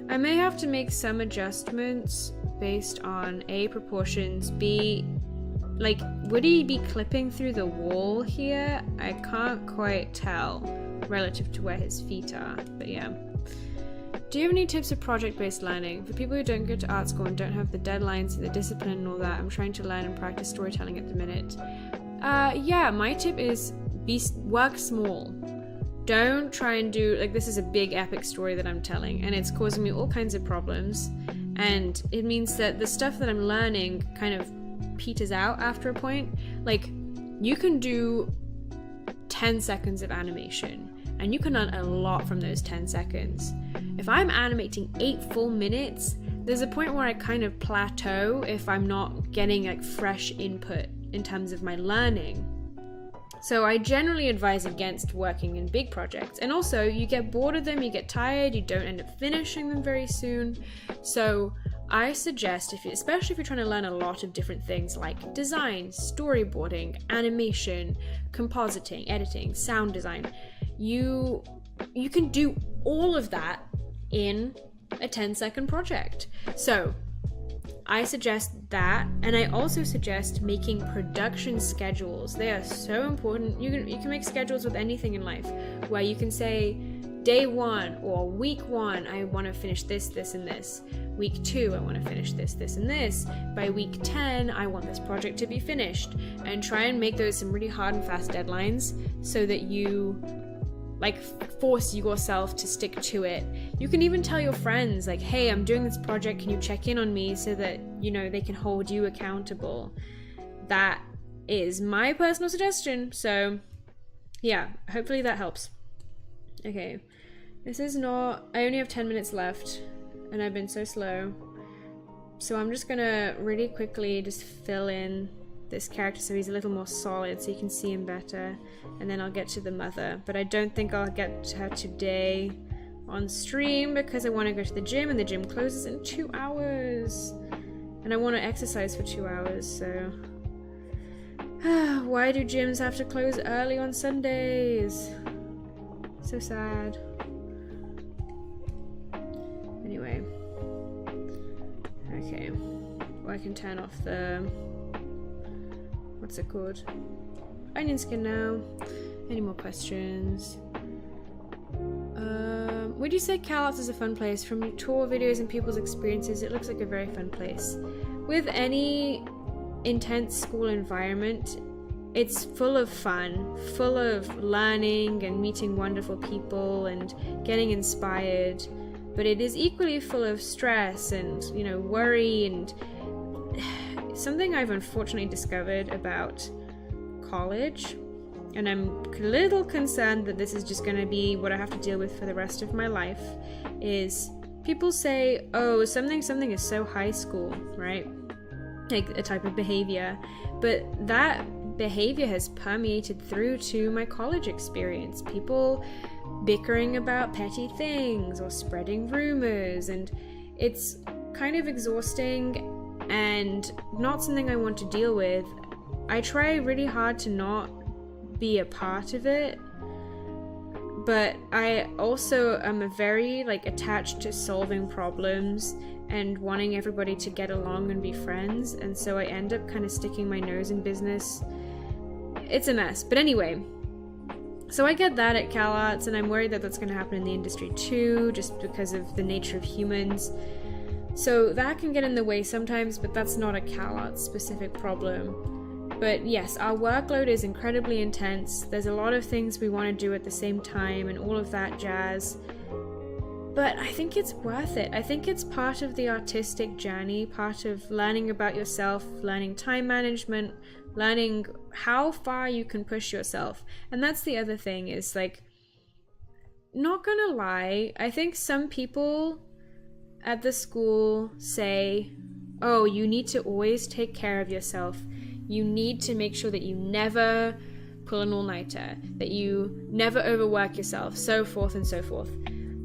I may have to make some adjustments based on A, proportions, B, like, would he be clipping through the wall here? I can't quite tell relative to where his feet are, but yeah. Do you have any tips for project-based learning? For people who don't go to art school and don't have the deadlines and the discipline and all that, I'm trying to learn and practice storytelling at the minute. Yeah, my tip is work small. Don't try and do, like, this is a big epic story that I'm telling, and it's causing me all kinds of problems, and it means that the stuff that I'm learning kind of peters out after a point. Like, you can do 10 seconds of animation, and you can learn a lot from those 10 seconds. If I'm animating 8 full minutes, there's a point where I kind of plateau if I'm not getting, like, fresh input in terms of my learning. So I generally advise against working in big projects. And also, you get bored of them, you get tired, you don't end up finishing them very soon. So I suggest, especially if you're trying to learn a lot of different things like design, storyboarding, animation, compositing, editing, sound design, you can do all of that in a 10-second project. So I suggest that, and I also suggest making production schedules. They are so important. You can make schedules with anything in life, where you can say, day 1 or week 1, I want to finish this, this, and this. Week 2, I want to finish this, this, and this. By week 10, I want this project to be finished. And try and make those some really hard and fast deadlines so that you like force yourself to stick to it. You can even tell your friends like, hey, I'm doing this project, can you check in on me, so that, you know, they can hold you accountable. That is my personal suggestion. So yeah, hopefully that helps. Okay, this is not, I only have 10 minutes left and I've been so slow. So I'm just gonna really quickly just fill in this character so he's a little more solid so you can see him better, and then I'll get to the mother. But I don't think I'll get to her today on stream because I want to go to the gym, and the gym closes in 2 hours and I want to exercise for 2 hours. So why do gyms have to close early on Sundays? So sad. Anyway, okay, well, I can turn off the, what's it called? Onion skin now. Any more questions? Would you say CalArts is a fun place? From tour videos and people's experiences, it looks like a very fun place. With any intense school environment, it's full of fun, full of learning and meeting wonderful people and getting inspired. But it is equally full of stress and, you know, worry. And something I've unfortunately discovered about college and I'm a little concerned that this is just going to be what I have to deal with for the rest of my life, is people say, oh, something is so high school, right? Like a type of behavior. But that behavior has permeated through to my college experience. People bickering about petty things or spreading rumors, and it's kind of exhausting and not something I want to deal with. I try really hard to not be a part of it, but I also am a very attached to solving problems and wanting everybody to get along and be friends, and so I end up kind of sticking my nose in business. It's a mess. But anyway, so I get that at CalArts, and I'm worried that that's going to happen in the industry too, just because of the nature of humans. So that can get in the way sometimes, but that's not a CalArts specific problem. But yes, our workload is incredibly intense. There's a lot of things we want to do at the same time and all of that jazz. But I think it's worth it. I think it's part of the artistic journey, part of learning about yourself, learning time management, learning how far you can push yourself. And that's the other thing, is not gonna lie, I think some people at the school say, oh, you need to always take care of yourself. You need to make sure that you never pull an all-nighter, that you never overwork yourself, so forth and so forth.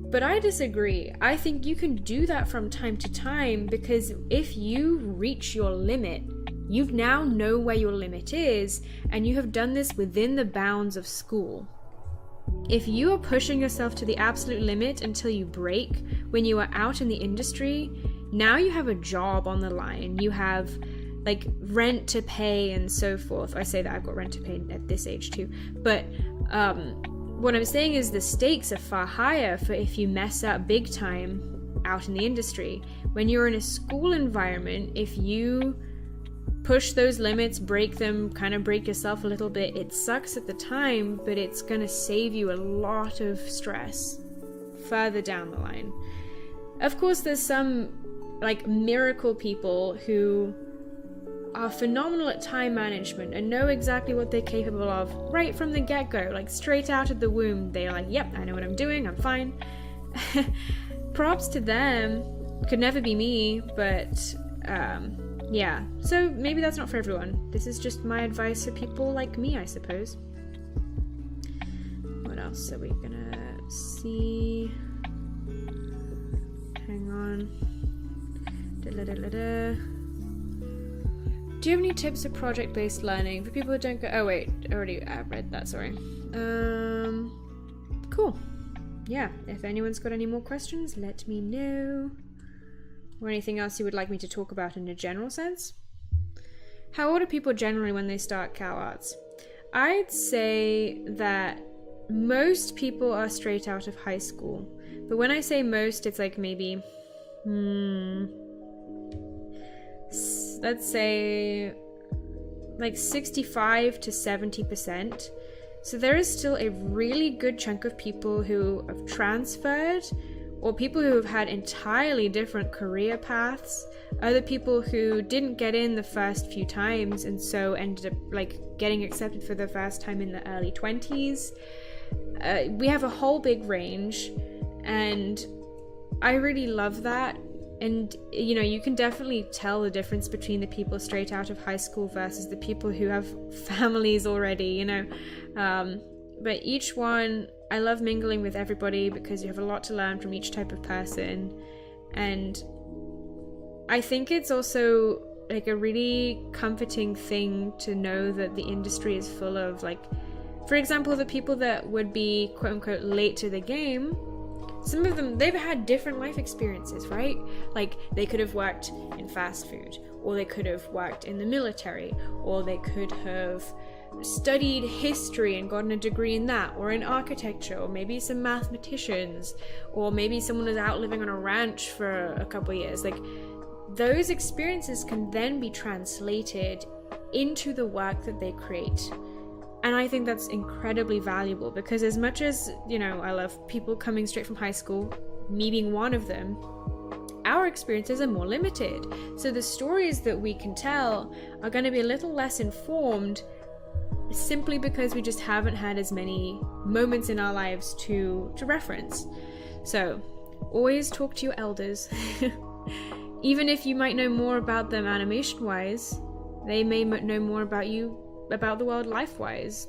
But I disagree. I think you can do that from time to time, because if you reach your limit, you now know where your limit is, and you have done this within the bounds of school. If you are pushing yourself to the absolute limit until you break when you are out in the industry, now you have a job on the line. You have rent to pay and so forth. I say that I've got rent to pay at this age too. But what I'm saying is the stakes are far higher for if you mess up big time out in the industry. When you're in a school environment, if you push those limits, break them, kind of break yourself a little bit, it sucks at the time, but it's gonna save you a lot of stress further down the line. Of course, there's some miracle people who are phenomenal at time management and know exactly what they're capable of right from the get-go, straight out of the womb. They're like, yep, I know what I'm doing, I'm fine. Props to them. Could never be me, but yeah, so maybe that's not for everyone. This is just my advice for people like me, I suppose. What else are we gonna see? Hang on. Do you have any tips for project-based learning for people who don't go... Oh wait, I've read that, sorry. Cool. Yeah, if anyone's got any more questions, let me know. Or anything else you would like me to talk about in a general sense? How old are people generally when they start CalArts? I'd say that most people are straight out of high school. But when I say most, it's maybe... let's say 65 to 70%. So there is still a really good chunk of people who have transferred, or people who have had entirely different career paths, other people who didn't get in the first few times and so ended up getting accepted for the first time in the early 20s. We have a whole big range, and I really love that. And you can definitely tell the difference between the people straight out of high school versus the people who have families already, but each one, I love mingling with everybody because you have a lot to learn from each type of person. And I think it's also a really comforting thing to know that the industry is full of for example, the people that would be quote unquote late to the game. Some of them, they've had different life experiences, right? They could have worked in fast food, or they could have worked in the military, or they could have studied history and gotten a degree in that, or in architecture, or maybe some mathematicians, or maybe someone was out living on a ranch for a couple of years. Those experiences can then be translated into the work that they create. And I think that's incredibly valuable, because as much as, I love people coming straight from high school, me being one of them, our experiences are more limited. So the stories that we can tell are going to be a little less informed simply because we just haven't had as many moments in our lives to reference. So always talk to your elders. Even if you might know more about them animation wise, they may know more about you, about the world life wise.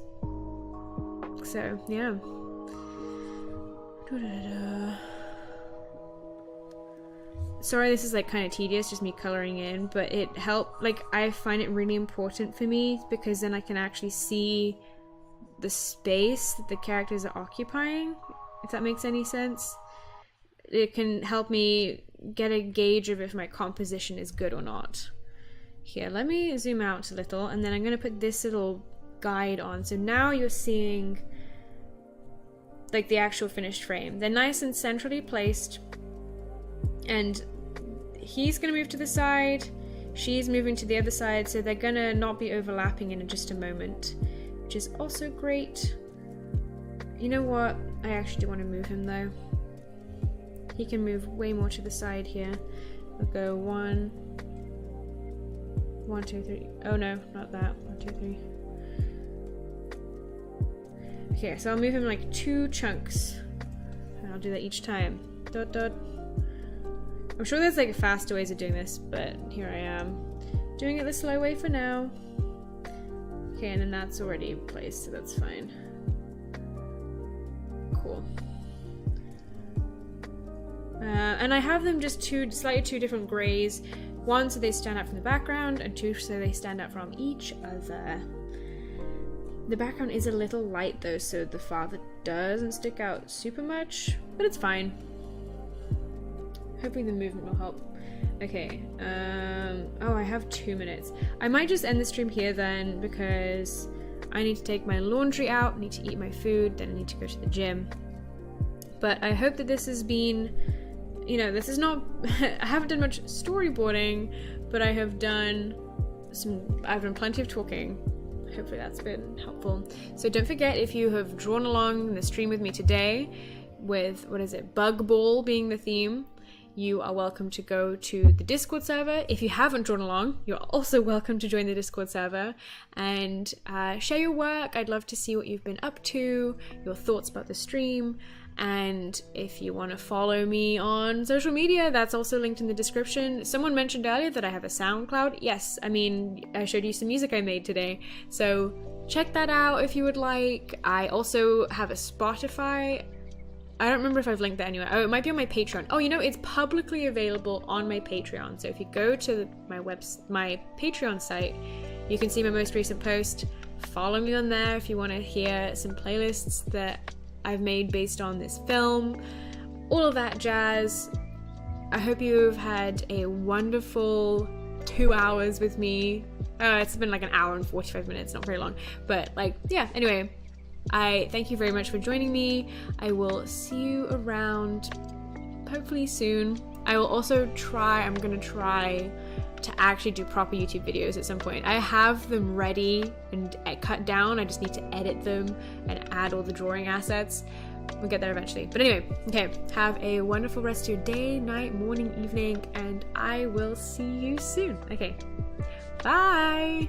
So yeah. Sorry, this is like kind of tedious, just me coloring in, but it helped. Like, I find it really important for me because then I can actually see the space that the characters are occupying, if that makes any sense. It can help me get a gauge of if my composition is good or not. Here, let me zoom out a little, and then I'm going to put this little guide on. So now you're seeing like the actual finished frame. They're nice and centrally placed, and he's going to move to the side, she's moving to the other side, so they're going to not be overlapping in just a moment, which is also great. You know what? I actually do want to move him though. He can move way more to the side here. We'll go 1, 2, 3. Oh no, not that. 1, 2, 3. Okay, so I'll move him like 2 chunks, and I'll do that each time. Dot dot. I'm sure there's like faster ways of doing this, but here I am doing it the slow way for now. Okay, and then that's already in place, so that's fine. Cool. And I have them just slightly two different grays. 1 so they stand out from the background, and 2 so they stand out from each other. The background is a little light though, so the father doesn't stick out super much, but it's fine. Hoping the movement will help. Okay, oh, I have 2 minutes. I might just end the stream here then, because I need to take my laundry out, need to eat my food, then I need to go to the gym. But I hope that this has been, you know, this is not, I haven't done much storyboarding, but I've done plenty of talking. Hopefully that's been helpful. So don't forget, if you have drawn along in the stream with me today, with, what is it, Bug Ball being the theme, you are welcome to go to the Discord server. If you haven't drawn along, you're also welcome to join the Discord server and share your work. I'd love to see what you've been up to, your thoughts about the stream. And if you want to follow me on social media, that's also linked in the description. Someone mentioned earlier that I have a SoundCloud. Yes, I mean, I showed you some music I made today. So check that out if you would like. I also have a Spotify. I don't remember if I've linked that anywhere. Oh, it might be on my Patreon. Oh, you know, it's publicly available on my Patreon. So if you go to my Patreon site, you can see my most recent post. Follow me on there if you want to hear some playlists that I've made based on this film. All of that jazz. I hope you've had a wonderful 2 hours with me. It's been like an hour and 45 minutes, not very long. But like, yeah, anyway. I thank you very much for joining me. I will see you around hopefully soon. I will also I'm gonna try to actually do proper YouTube videos at some point. I have them ready and cut down. I just need to edit them and add all the drawing assets. We'll get there eventually. But anyway, okay, have a wonderful rest of your day, night, morning, evening, and I will see you soon. Okay, bye!